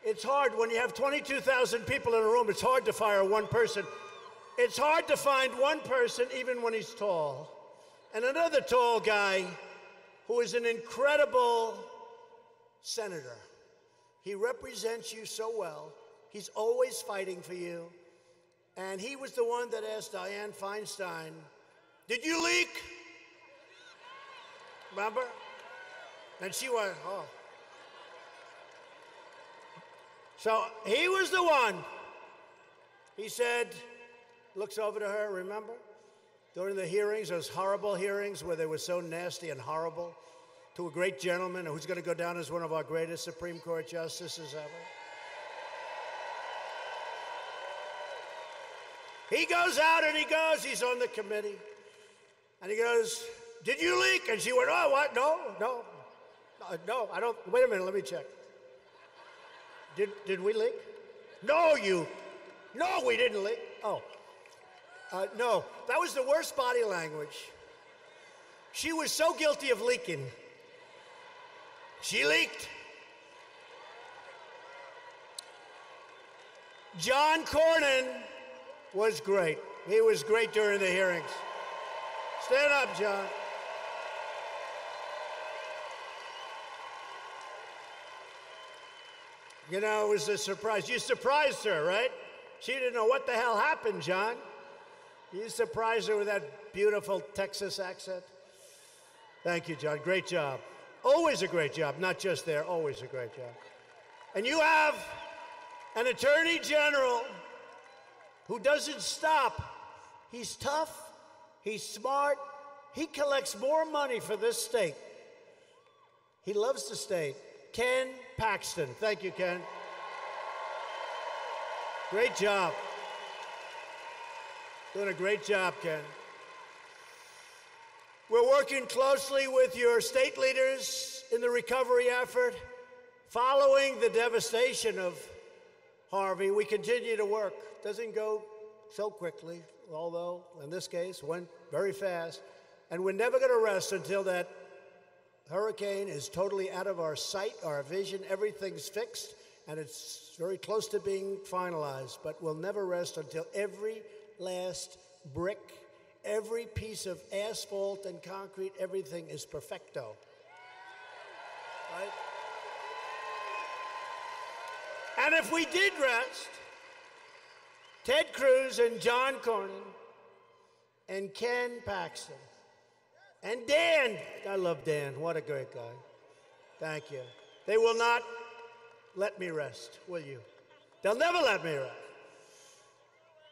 It's hard when you have 22,000 people in a room. It's hard to fire one person. It's hard to find one person, even when he's tall. And another tall guy who is an incredible senator. He represents you so well. He's always fighting for you. And he was the one that asked Dianne Feinstein, did you leak? Remember? And she went, oh. So he was the one. He said, looks over to her, remember? During the hearings, those horrible hearings where they were so nasty and horrible, to a great gentleman who's going to go down as one of our greatest Supreme Court justices ever. He goes out and he goes, he's on the committee, and he goes, did you leak? And she went, oh, what? No, I don't. Wait a minute, let me check. Did we leak? No, we didn't leak. Oh, no, that was the worst body language. She was so guilty of leaking. She leaked. John Cornyn was great. He was great during the hearings. Stand up, John. You know, it was a surprise. You surprised her, right? She didn't know what the hell happened, John. You surprised her with that beautiful Texas accent. Thank you, John. Great job. Always a great job, not just there, always a great job. And you have an attorney general who doesn't stop. He's tough, he's smart, he collects more money for this state. He loves the state. Ken Paxton. Thank you, Ken. Great job. Doing a great job, Ken. We're working closely with your state leaders in the recovery effort. Following the devastation of Harvey, we continue to work. Doesn't go so quickly, although in this case went very fast. And we're never going to rest until that hurricane is totally out of our sight, our vision. Everything's fixed, and it's very close to being finalized. But we'll never rest until every last brick, every piece of asphalt and concrete, everything is perfecto. Right? And if we did rest, Ted Cruz and John Cornyn and Ken Paxton and Dan, I love Dan, what a great guy. Thank you. They will not let me rest, will you? They'll never let me rest.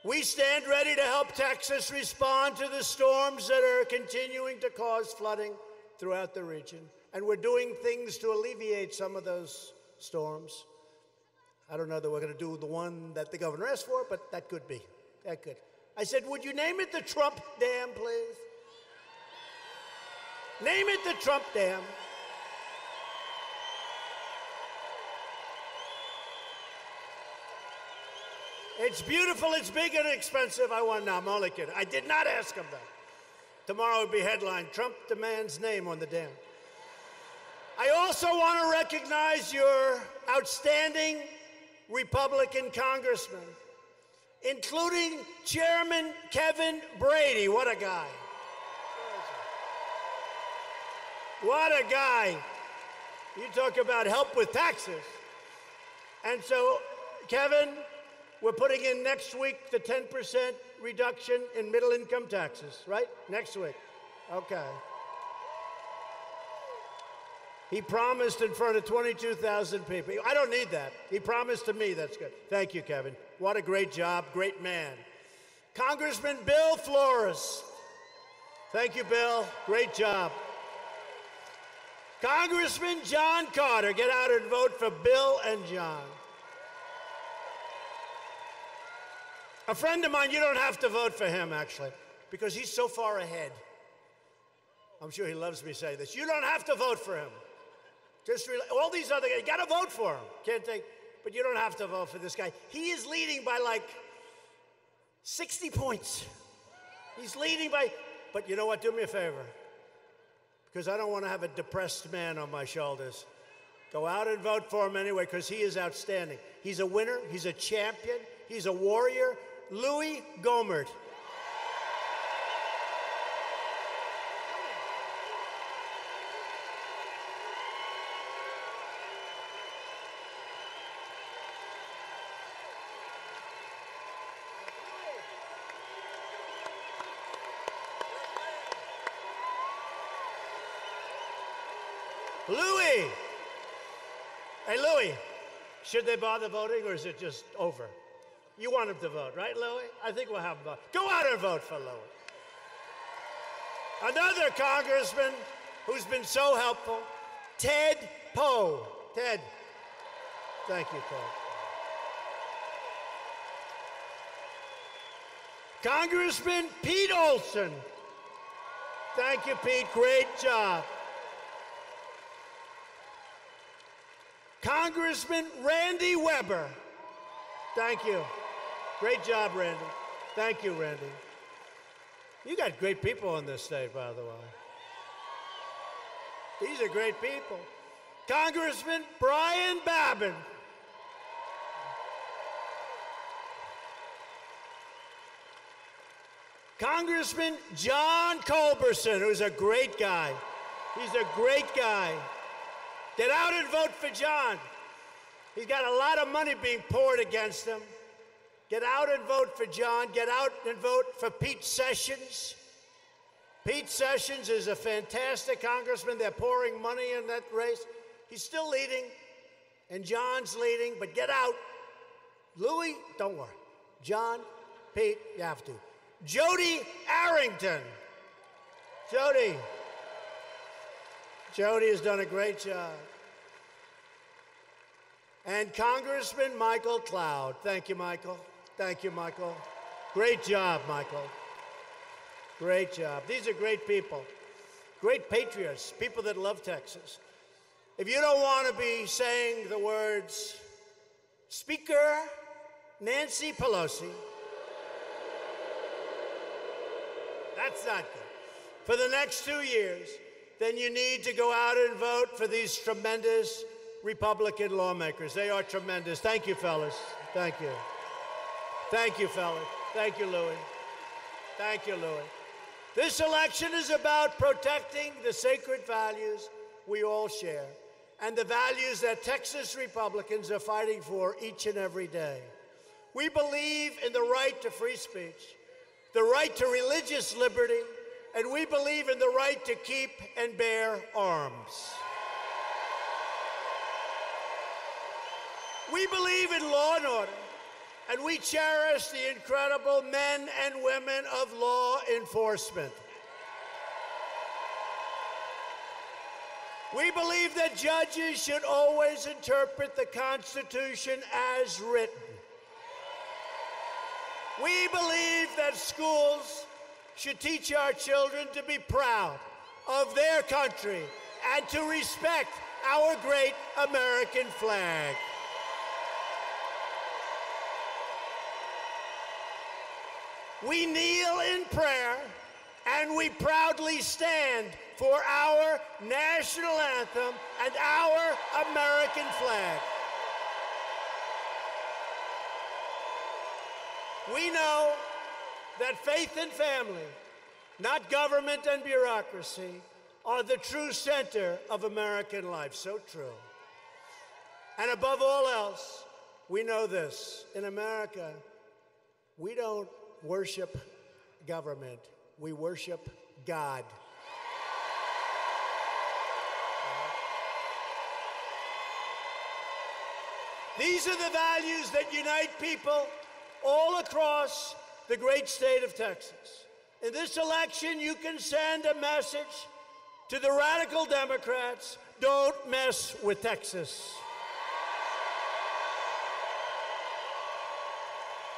We stand ready to help Texas respond to the storms that are continuing to cause flooding throughout the region. And we're doing things to alleviate some of those storms. I don't know that we're going to do the one that the governor asked for, but that could be. That could. I said, would you name it the Trump Dam, please? Name it the Trump Dam. It's beautiful, it's big and expensive. I'm only kidding. I did not ask him that. Tomorrow would be headline, Trump demands name on the dam. I also want to recognize your outstanding Republican congressmen, including Chairman Kevin Brady. What a guy. What a guy. You talk about help with taxes. And so, Kevin, we're putting in next week the 10% reduction in middle-income taxes, right? Next week. Okay. He promised in front of 22,000 people. I don't need that. He promised to me. That's good. Thank you, Kevin. What a great job. Great man. Congressman Bill Flores. Thank you, Bill. Great job. Congressman John Carter. Get out and vote for Bill and John. A friend of mine, you don't have to vote for him, actually, because he's so far ahead. I'm sure he loves me saying this. You don't have to vote for him. Just all these other guys, you got to vote for him. Can't take, but you don't have to vote for this guy. He is leading by like 60 points. He's leading by, but you know what? Do me a favor, because I don't want to have a depressed man on my shoulders. Go out and vote for him anyway, because he is outstanding. He's a winner. He's a champion. He's a warrior. Louis Gohmert. Louis! Hey, Louis, should they bother voting, or is it just over? You want him to vote, right, Louis? I think we'll have him vote. Go out and vote for Louis. Another congressman who's been so helpful, Ted Poe. Ted. Thank you, Ted. Congressman Pete Olson. Thank you, Pete. Great job. Congressman Randy Weber. Thank you. Great job, Randy. Thank you, Randy. You got great people in this state, by the way. These are great people. Congressman Brian Babin. Congressman John Culberson, who's a great guy. He's a great guy. Get out and vote for John. He's got a lot of money being poured against him. Get out and vote for John. Get out and vote for Pete Sessions. Pete Sessions is a fantastic congressman. They're pouring money in that race. He's still leading, and John's leading, but get out. Louis, don't worry. John, Pete, you have to. Jody Arrington. Jody has done a great job. And Congressman Michael Cloud. Thank you, Michael. Thank you, Michael. Great job, Michael. Great job. These are great people. Great patriots, people that love Texas. If you don't want to be saying the words, Speaker Nancy Pelosi, that's not good, for the next 2 years, then you need to go out and vote for these tremendous Republican lawmakers. They are tremendous. Thank you, fellas. Thank you. Thank you, fellas. Thank you, Louis. Thank you, Louis. This election is about protecting the sacred values we all share and the values that Texas Republicans are fighting for each and every day. We believe in the right to free speech, the right to religious liberty, and we believe in the right to keep and bear arms. We believe in law and order, and we cherish the incredible men and women of law enforcement. We believe that judges should always interpret the Constitution as written. We believe that schools should teach our children to be proud of their country and to respect our great American flag. We kneel in prayer and we proudly stand for our national anthem and our American flag. We know that faith and family, not government and bureaucracy, are the true center of American life. So true. And above all else, we know this. In America, we don't worship government. We worship God. These are the values that unite people all across the great state of Texas. In this election, you can send a message to the radical Democrats: don't mess with Texas.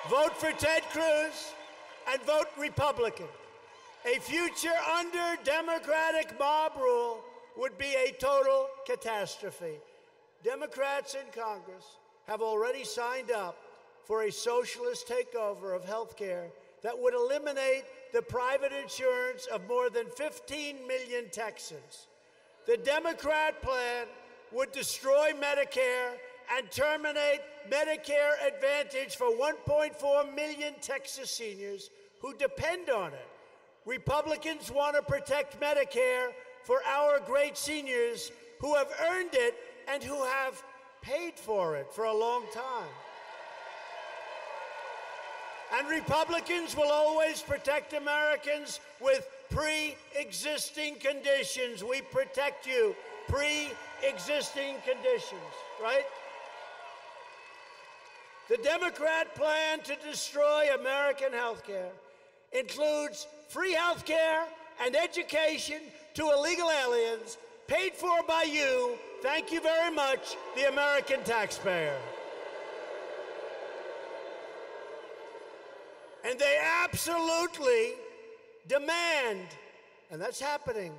Vote for Ted Cruz and vote Republican. A future under Democratic mob rule would be a total catastrophe. Democrats in Congress have already signed up for a socialist takeover of health care that would eliminate the private insurance of more than 15 million Texans. The Democrat plan would destroy Medicare and terminate Medicare Advantage for 1.4 million Texas seniors who depend on it. Republicans want to protect Medicare for our great seniors who have earned it and who have paid for it for a long time. And Republicans will always protect Americans with pre-existing conditions. We protect you. Pre-existing conditions, right? The Democrat plan to destroy American health care includes free health care and education to illegal aliens paid for by you, thank you very much, the American taxpayer. And they absolutely demand and that's happening,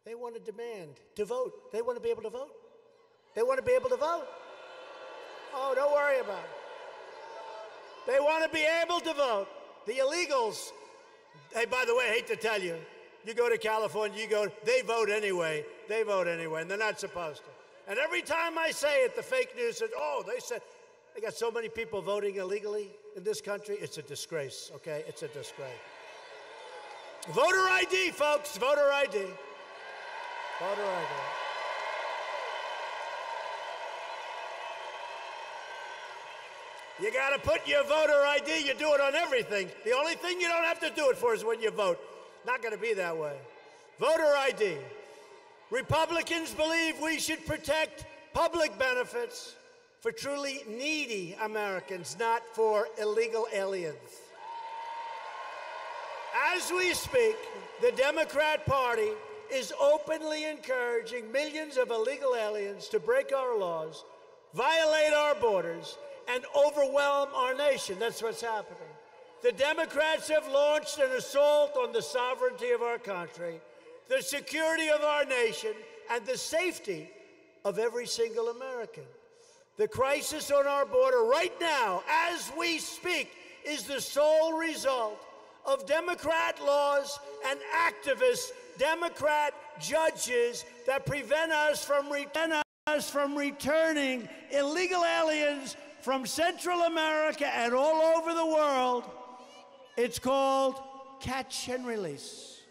they want to demand to vote. They want to be able to vote. They want to be able to vote. Oh, don't worry about it. They want to be able to vote. The illegals, hey, by the way, I hate to tell you, you go to California, they vote anyway. They vote anyway, and they're not supposed to. And every time I say it, the fake news says, oh, they got so many people voting illegally in this country. It's a disgrace, okay? It's a disgrace. Voter ID, folks, voter ID. Voter ID. You got to put your voter ID. You do it on everything. The only thing you don't have to do it for is when you vote. Not going to be that way. Voter ID. Republicans believe we should protect public benefits for truly needy Americans, not for illegal aliens. As we speak, the Democrat Party is openly encouraging millions of illegal aliens to break our laws, violate our borders, and overwhelm our nation. That's what's happening. The Democrats have launched an assault on the sovereignty of our country, the security of our nation, and the safety of every single American. The crisis on our border right now, as we speak, is the sole result of Democrat laws and activist Democrat judges that prevent us from returning illegal aliens from Central America and all over the world. It's called catch and release.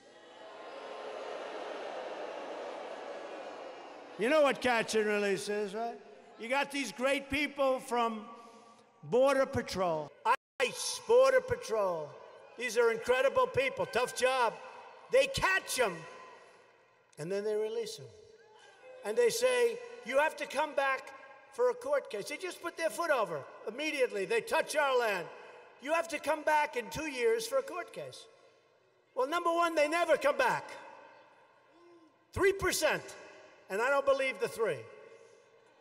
You know what catch and release is, right? You got these great people from Border Patrol, ICE, Border Patrol. These are incredible people, tough job. They catch them, and then they release them. And they say, you have to come back for a court case. They just put their foot over immediately. They touch our land. You have to come back in 2 years for a court case. Well, number one, they never come back. 3%, and I don't believe the 3.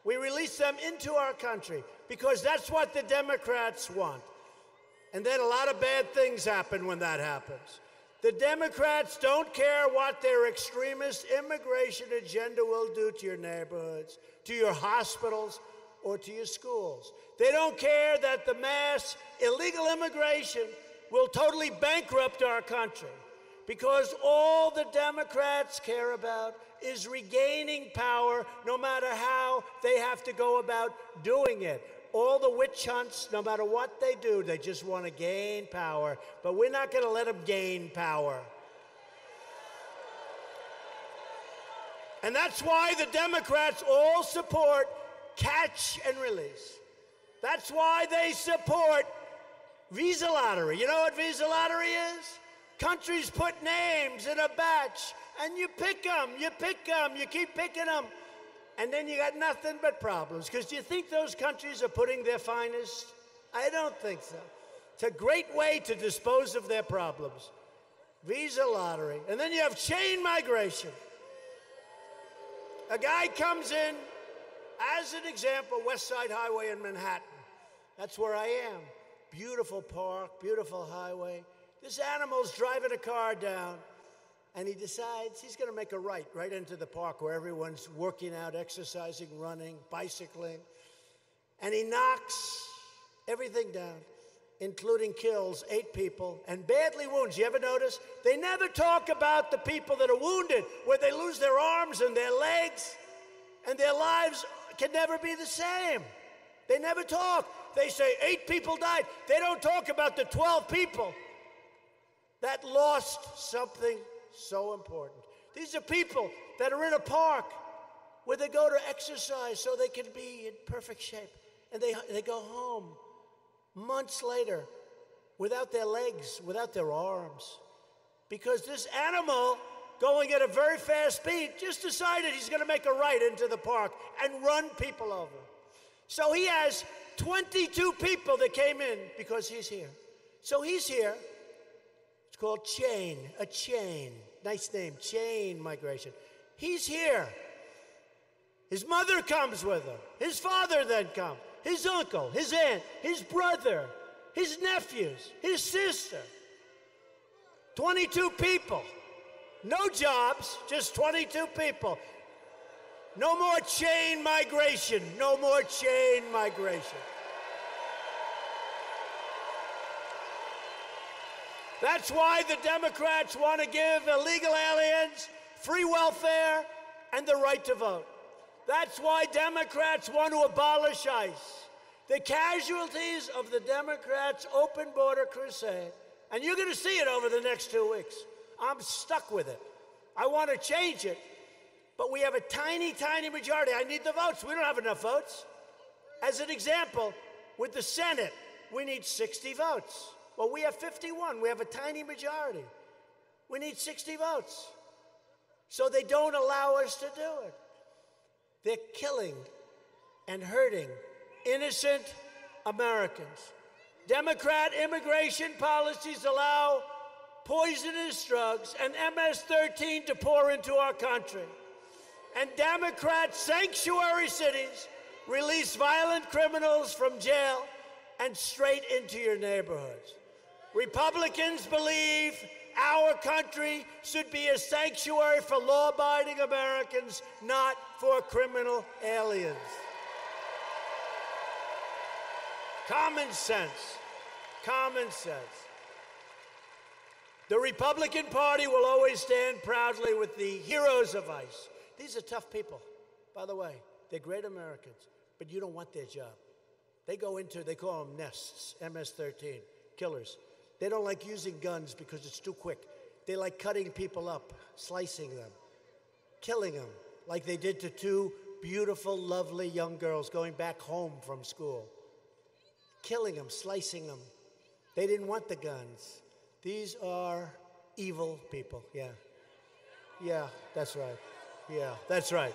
We release them into our country because that's what the Democrats want. And then a lot of bad things happen when that happens. The Democrats don't care what their extremist immigration agenda will do to your neighborhoods, to your hospitals, or to your schools. They don't care that the mass illegal immigration will totally bankrupt our country, because all the Democrats care about is regaining power, no matter how they have to go about doing it. All the witch hunts, no matter what they do, they just want to gain power. But we're not going to let them gain power. And that's why the Democrats all support catch and release. That's why they support visa lottery. You know what visa lottery is? Countries put names in a batch, and you pick them, you keep picking them. And then you got nothing but problems. Because do you think those countries are putting their finest? I don't think so. It's a great way to dispose of their problems. Visa lottery. And then you have chain migration. A guy comes in, as an example, West Side Highway in Manhattan. That's where I am. Beautiful park, beautiful highway. This animal's driving a car down. And he decides he's going to make a right into the park where everyone's working out, exercising, running, bicycling. And he knocks everything down, including kills 8 people and badly wounds. You ever notice? They never talk about the people that are wounded, where they lose their arms and their legs, and their lives can never be the same. They never talk. They say 8 people died. They don't talk about the 12 people that lost something so important. These are people that are in a park where they go to exercise so they can be in perfect shape. And they go home months later without their legs, without their arms. Because this animal, going at a very fast speed, just decided he's going to make a right into the park and run people over. So he has 22 people that came in because he's here. So he's here. It's called a chain. Nice name, chain migration. He's here. His mother comes with him. His father then comes. His uncle, his aunt, his brother, his nephews, his sister. 22 people. No jobs, just 22 people. No more chain migration. No more chain migration. That's why the Democrats want to give illegal aliens free welfare and the right to vote. That's why Democrats want to abolish ICE. The casualties of the Democrats' open border crusade, and you're going to see it over the next 2 weeks. I'm stuck with it. I want to change it, but we have a tiny, tiny majority. I need the votes. We don't have enough votes. As an example, with the Senate, we need 60 votes. Well, we have 51. We have a tiny majority. We need 60 votes. So they don't allow us to do it. They're killing and hurting innocent Americans. Democrat immigration policies allow poisonous drugs and MS-13 to pour into our country. And Democrat sanctuary cities release violent criminals from jail and straight into your neighborhoods. Republicans believe our country should be a sanctuary for law-abiding Americans, not for criminal aliens. Common sense. Common sense. The Republican Party will always stand proudly with the heroes of ICE. These are tough people, by the way. They're great Americans, but you don't want their job. They go into, they call them nests, MS-13, killers. They don't like using guns because it's too quick. They like cutting people up, slicing them, killing them, like they did to two beautiful, lovely young girls going back home from school. Killing them, slicing them. They didn't want the guns. These are evil people, yeah. Yeah, that's right. Yeah, that's right.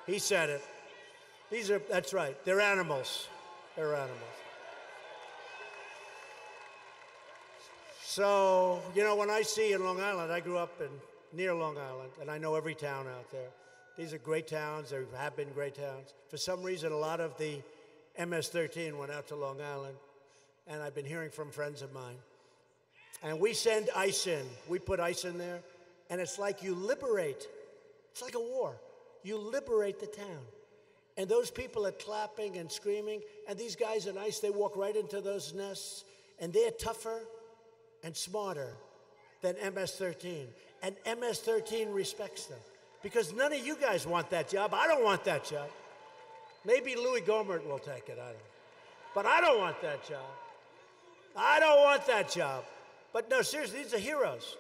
He said it. That's right. They're animals. They're animals. So, you know, when I see in Long Island, I grew up near Long Island, and I know every town out there. These are great towns. There have been great towns. For some reason, a lot of the MS-13 went out to Long Island, and I've been hearing from friends of mine. And we send ICE in. We put ICE in there, and it's like you liberate. It's like a war. You liberate the town. And those people are clapping and screaming, and these guys in ICE, they walk right into those nests, and they're tougher and smarter than MS-13. And MS-13 respects them. Because none of you guys want that job. I don't want that job. Maybe Louis Gohmert will take it, I don't know. But I don't want that job. I don't want that job. But no, seriously, these are heroes.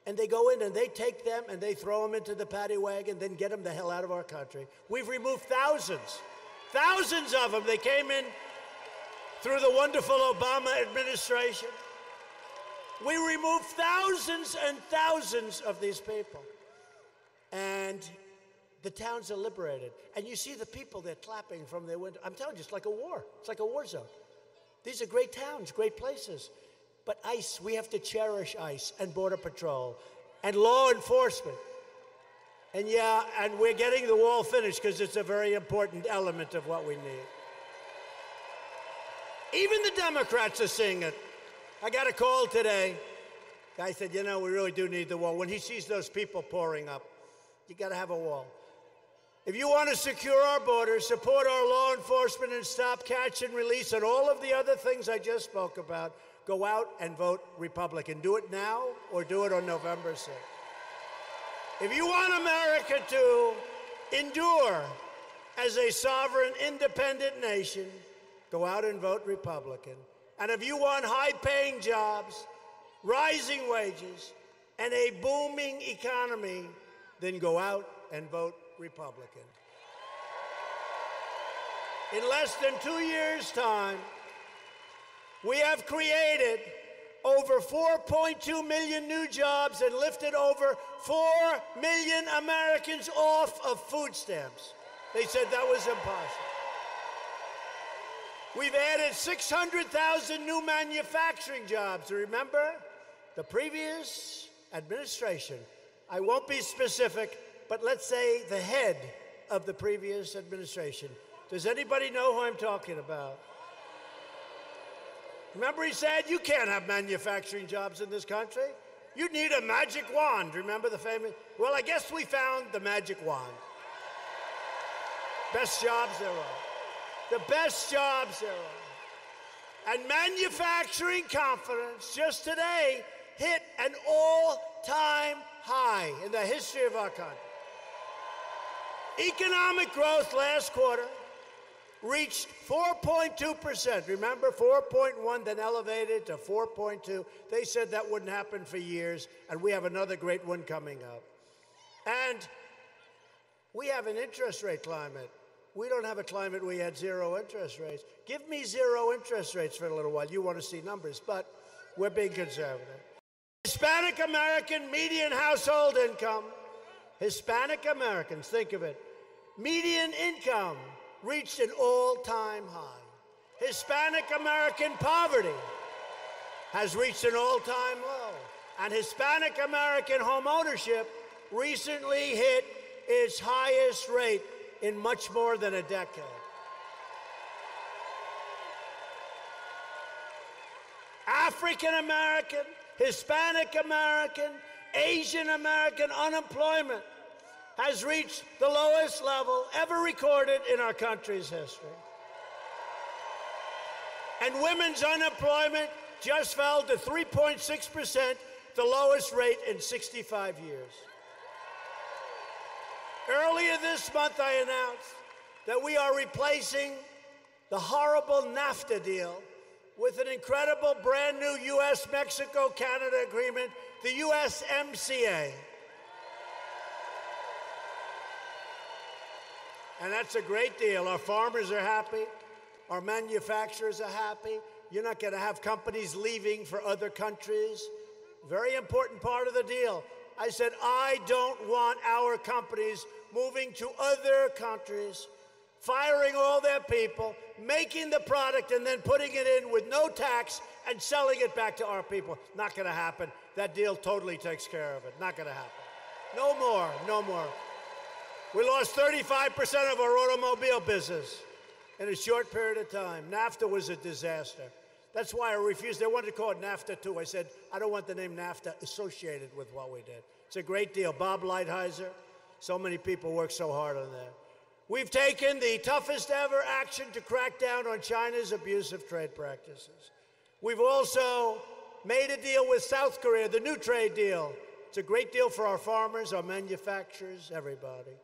And they go in and they take them and they throw them into the paddy wagon, then get them the hell out of our country. We've removed thousands of them. They came in through the wonderful Obama administration. We removed thousands and thousands of these people. And the towns are liberated. And you see the people, they're clapping from their window. I'm telling you, it's like a war. It's like a war zone. These are great towns, great places. But ICE, we have to cherish ICE and Border Patrol and law enforcement. And yeah, and we're getting the wall finished because it's a very important element of what we need. Even the Democrats are seeing it. I got a call today. Guy said, you know, we really do need the wall. When he sees those people pouring up, you got to have a wall. If you want to secure our borders, support our law enforcement, and stop catch and release and all of the other things I just spoke about, go out and vote Republican. Do it now or do it on November 6th. If you want America to endure as a sovereign, independent nation, go out and vote Republican. And if you want high-paying jobs, rising wages, and a booming economy, then go out and vote Republican. In less than 2 years' time, we have created over 4.2 million new jobs and lifted over 4 million Americans off of food stamps. They said that was impossible. We've added 600,000 new manufacturing jobs. Remember, the previous administration, I won't be specific, but let's say the head of the previous administration. Does anybody know who I'm talking about? Remember he said, you can't have manufacturing jobs in this country. You'd need a magic wand. Remember the famous? Well, I guess we found the magic wand. Best jobs there are. The best jobs there are. And manufacturing confidence just today hit an all-time high in the history of our country. Economic growth last quarter reached 4.2%. Remember, 4.1, then elevated to 4.2. They said that wouldn't happen for years, and we have another great one coming up. And we have an interest rate climate. We don't have a climate where we had zero interest rates. Give me zero interest rates for a little while. You want to see numbers, but we're being conservative. Hispanic American median household income, Hispanic Americans, think of it, median income reached an all-time high. Hispanic American poverty has reached an all-time low. And Hispanic American home ownership recently hit its highest rate in much more than a decade. African American, Hispanic American, Asian American unemployment has reached the lowest level ever recorded in our country's history. And women's unemployment just fell to 3.6%, the lowest rate in 65 years. Earlier this month, I announced that we are replacing the horrible NAFTA deal with an incredible brand new U.S.-Mexico-Canada agreement, the USMCA. And that's a great deal. Our farmers are happy. Our manufacturers are happy. You're not going to have companies leaving for other countries. Very important part of the deal. I said, I don't want our companies moving to other countries, firing all their people, making the product, and then putting it in with no tax and selling it back to our people. Not going to happen. That deal totally takes care of it. Not going to happen. No more. No more. We lost 35% of our automobile business in a short period of time. NAFTA was a disaster. That's why I refused. They wanted to call it NAFTA, too. I said, I don't want the name NAFTA associated with what we did. It's a great deal. Bob Lighthizer, so many people worked so hard on that. We've taken the toughest ever action to crack down on China's abusive trade practices. We've also made a deal with South Korea, the new trade deal. It's a great deal for our farmers, our manufacturers, everybody.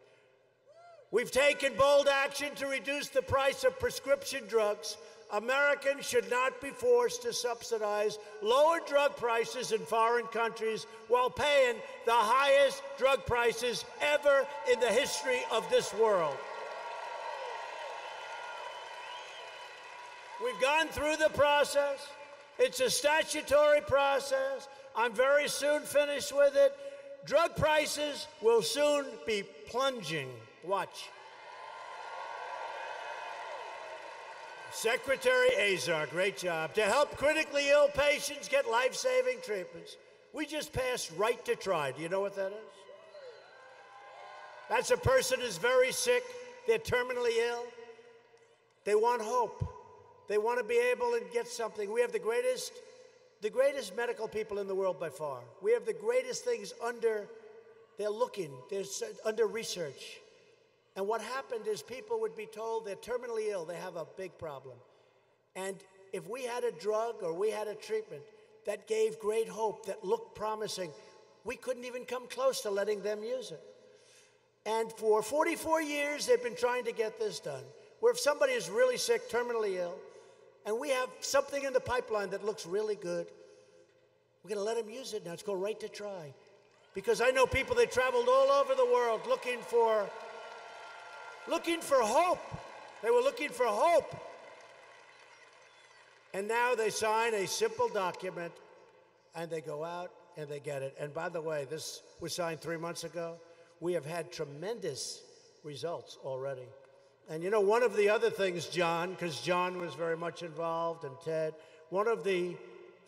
We've taken bold action to reduce the price of prescription drugs. Americans should not be forced to subsidize lower drug prices in foreign countries while paying the highest drug prices ever in the history of this world. We've gone through the process. It's a statutory process. I'm very soon finished with it. Drug prices will soon be plunging. Watch. Secretary Azar, great job. To help critically ill patients get life-saving treatments, we just passed right to try. Do you know what that is? That's a person who's very sick. They're terminally ill. They want hope. They want to be able to get something. We have the greatest medical people in the world by far. We have the greatest things under research. And what happened is people would be told they're terminally ill, they have a big problem. And if we had a drug or we had a treatment that gave great hope, that looked promising, we couldn't even come close to letting them use it. And for 44 years, they've been trying to get this done, where if somebody is really sick, terminally ill, and we have something in the pipeline that looks really good, we're going to let them use it now. It's called Right to Try. Because I know people, they traveled all over the world looking for hope. They were looking for hope. And now they sign a simple document, and they go out and they get it. And by the way, this was signed 3 months ago. We have had tremendous results already. And you know, one of the other things, John, because John was very much involved, and Ted, one of the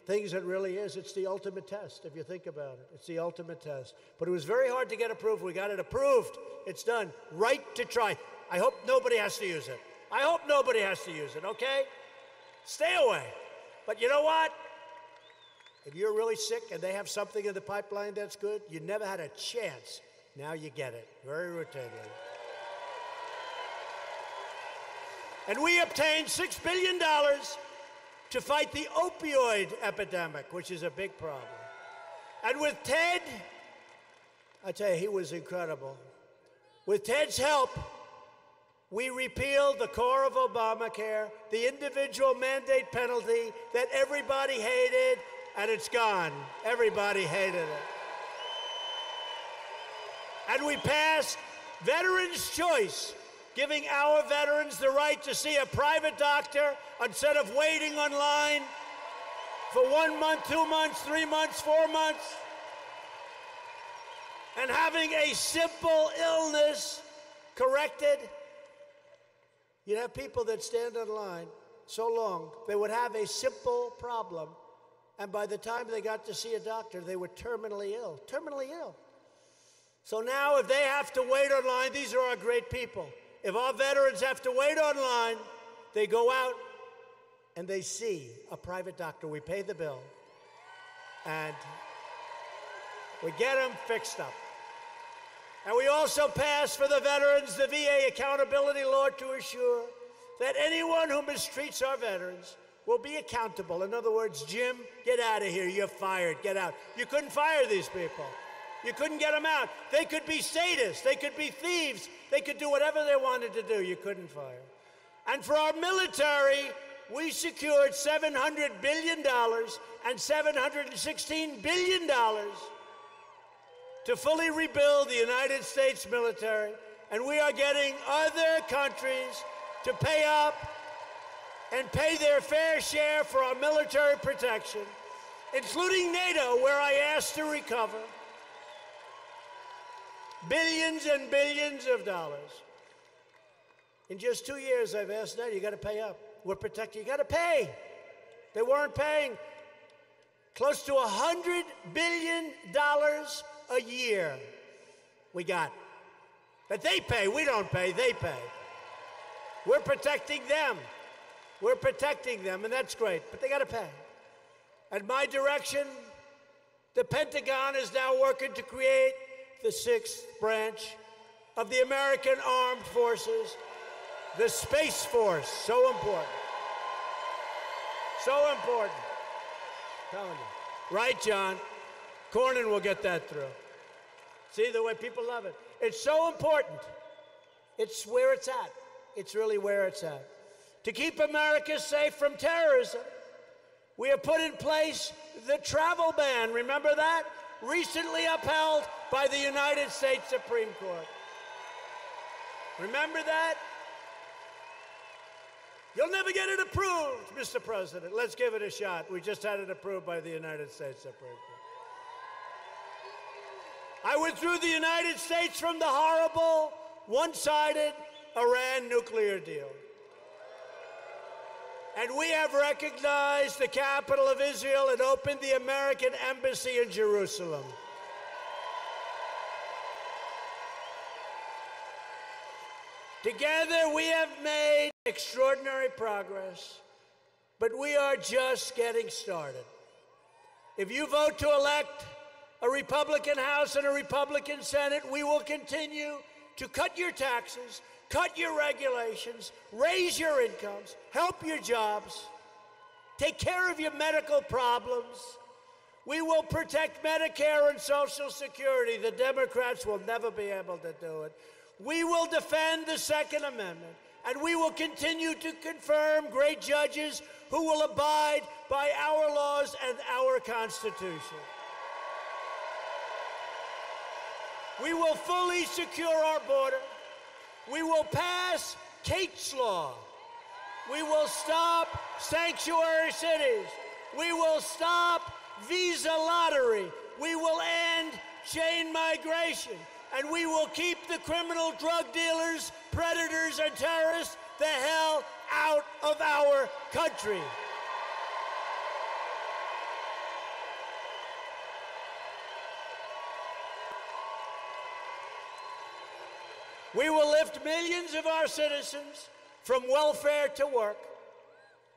things that really is, it's the ultimate test, if you think about it. It's the ultimate test. But it was very hard to get approved. We got it approved. It's done. Right to try. I hope nobody has to use it. I hope nobody has to use it, okay? Stay away. But you know what? and you're really sick and they have something in the pipeline that's good, you never had a chance. Now you get it, very routinely. And we obtained $6 billion to fight the opioid epidemic, which is a big problem. And with Ted, I tell you, he was incredible. With Ted's help, we repealed the core of Obamacare, the individual mandate penalty that everybody hated, and it's gone. Everybody hated it. And we passed Veterans' Choice, giving our veterans the right to see a private doctor instead of waiting online for 1 month, 2 months, 3 months, 4 months, and having a simple illness corrected. You'd have people that stand in line so long, they would have a simple problem, and by the time they got to see a doctor, they were terminally ill. Terminally ill. So now if they have to wait online, these are our great people. If our veterans have to wait online, they go out and they see a private doctor. We pay the bill, and we get them fixed up. And we also passed for the veterans the VA accountability law to assure that anyone who mistreats our veterans will be accountable. In other words, Jim, get out of here. You're fired. Get out. You couldn't fire these people. You couldn't get them out. They could be sadists. They could be thieves. They could do whatever they wanted to do. You couldn't fire. And for our military, we secured $700 billion and $716 billion to fully rebuild the United States military. And we are getting other countries to pay up and pay their fair share for our military protection, including NATO, where I asked to recover billions and billions of dollars. In just 2 years, I've asked NATO, you got to pay up. We're protecting, you got to pay. They weren't paying. Close to $100 billion a year we got. But they pay, we don't pay, they pay. We're protecting them. We're protecting them, and that's great, but they got to pay. At my direction, the Pentagon is now working to create the 6th branch of the American Armed Forces, the Space Force. So important. So important. I'm telling you. Right, John? Cornyn will get that through. See the way people love it. It's so important. It's where it's at. It's really where it's at. To keep America safe from terrorism, we have put in place the travel ban. Remember that? Recently upheld by the United States Supreme Court. Remember that? You'll never get it approved, Mr. President. Let's give it a shot. We just had it approved by the United States Supreme Court. I withdrew the United States from the horrible, one-sided Iran nuclear deal. And we have recognized the capital of Israel and opened the American embassy in Jerusalem. Together, we have made extraordinary progress, but we are just getting started. If you vote to elect a Republican House and a Republican Senate, we will continue to cut your taxes, cut your regulations, raise your incomes, help your jobs, take care of your medical problems. We will protect Medicare and Social Security. The Democrats will never be able to do it. We will defend the Second Amendment, and we will continue to confirm great judges who will abide by our laws and our Constitution. We will fully secure our border. We will pass Kate's Law. We will stop sanctuary cities. We will stop visa lottery. We will end chain migration. And we will keep the criminal drug dealers, predators, and terrorists the hell out of our country. We will lift millions of our citizens from welfare to work,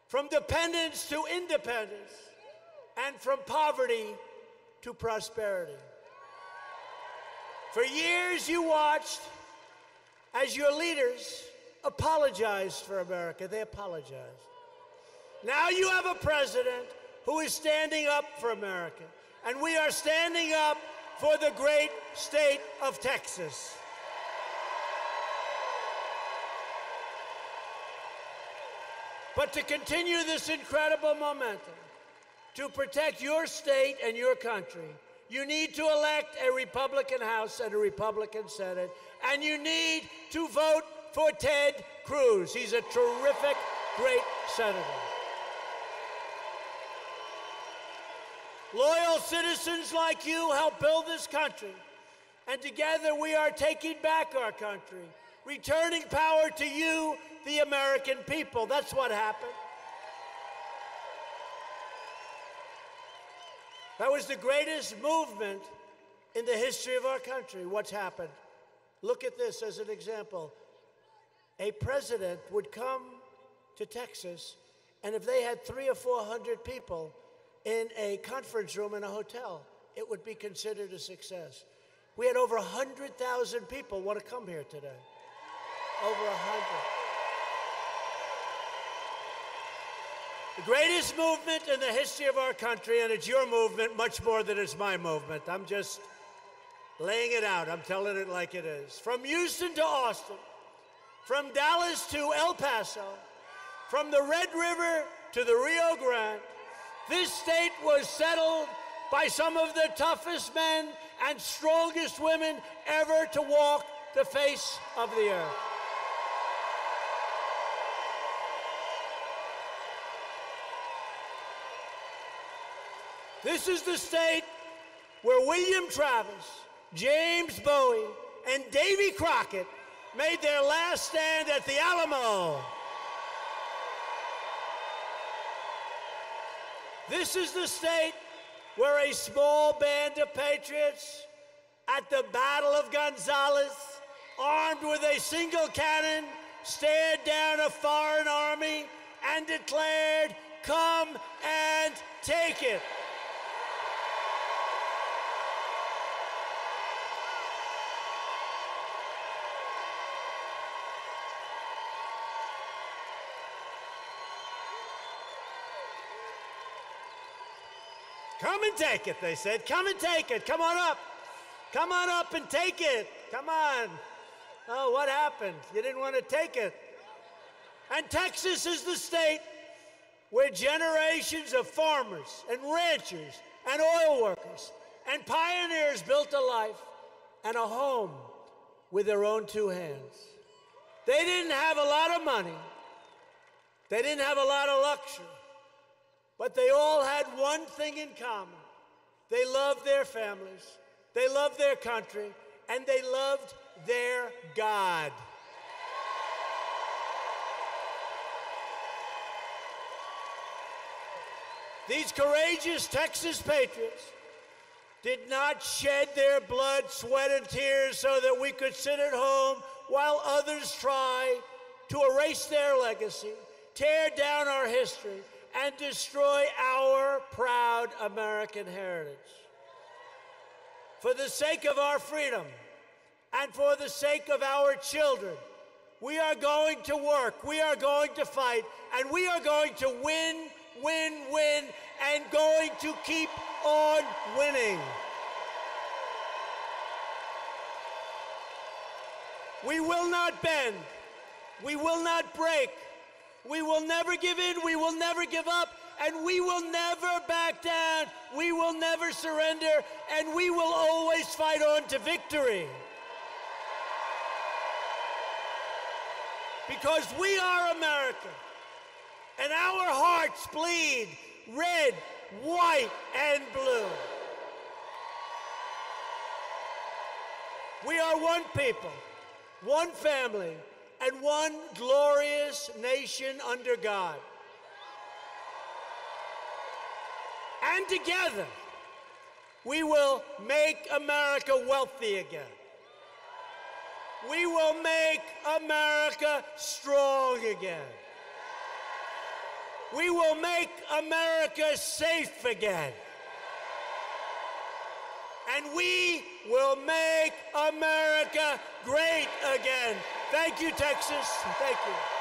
from dependence to independence. and from poverty to prosperity. For years you watched as your leaders apologized for America. They apologized. Now you have a president who is standing up for America, and we are standing up for the great state of Texas. But to continue this incredible momentum, to protect your state and your country, you need to elect a Republican House and a Republican Senate, and you need to vote for Ted Cruz. He's a terrific, great senator. Loyal citizens like you help build this country, and together we are taking back our country, returning power to you, the American people. That's what happened. That was the greatest movement in the history of our country. What's happened? Look at this as an example. A president would come to Texas, and if they had 300 or 400 people in a conference room in a hotel, it would be considered a success. We had over 100,000 people want to come here today. Over 100. The greatest movement in the history of our country, and it's your movement much more than it's my movement. I'm just laying it out. I'm telling it like it is. From Houston to Austin, from Dallas to El Paso, from the Red River to the Rio Grande, this state was settled by some of the toughest men and strongest women ever to walk the face of the earth. This is the state where William Travis, James Bowie, and Davy Crockett made their last stand at the Alamo. This is the state where a small band of patriots at the Battle of Gonzales, armed with a single cannon, stared down a foreign army and declared, "Come and take it." Come and take it, they said. Come and take it. Come on up. Come on up and take it. Come on. Oh, what happened? You didn't want to take it. And Texas is the state where generations of farmers and ranchers and oil workers and pioneers built a life and a home with their own two hands. They didn't have a lot of money. They didn't have a lot of luxury. But they all had one thing in common. They loved their families, they loved their country, and they loved their God. These courageous Texas patriots did not shed their blood, sweat, and tears so that we could sit at home while others try to erase their legacy, tear down our history, and destroy our proud American heritage. For the sake of our freedom and for the sake of our children, we are going to work, we are going to fight, and we are going to win, win, win, and going to keep on winning. We will not bend, we will not break, we will never give in, we will never give up, and we will never back down, we will never surrender, and we will always fight on to victory. Because we are America, and our hearts bleed red, white, and blue. We are one people, one family, and one glorious nation under God. And together, we will make America wealthy again. We will make America strong again. We will make America safe again. And we will make America great again. Thank you, Texas. Thank you.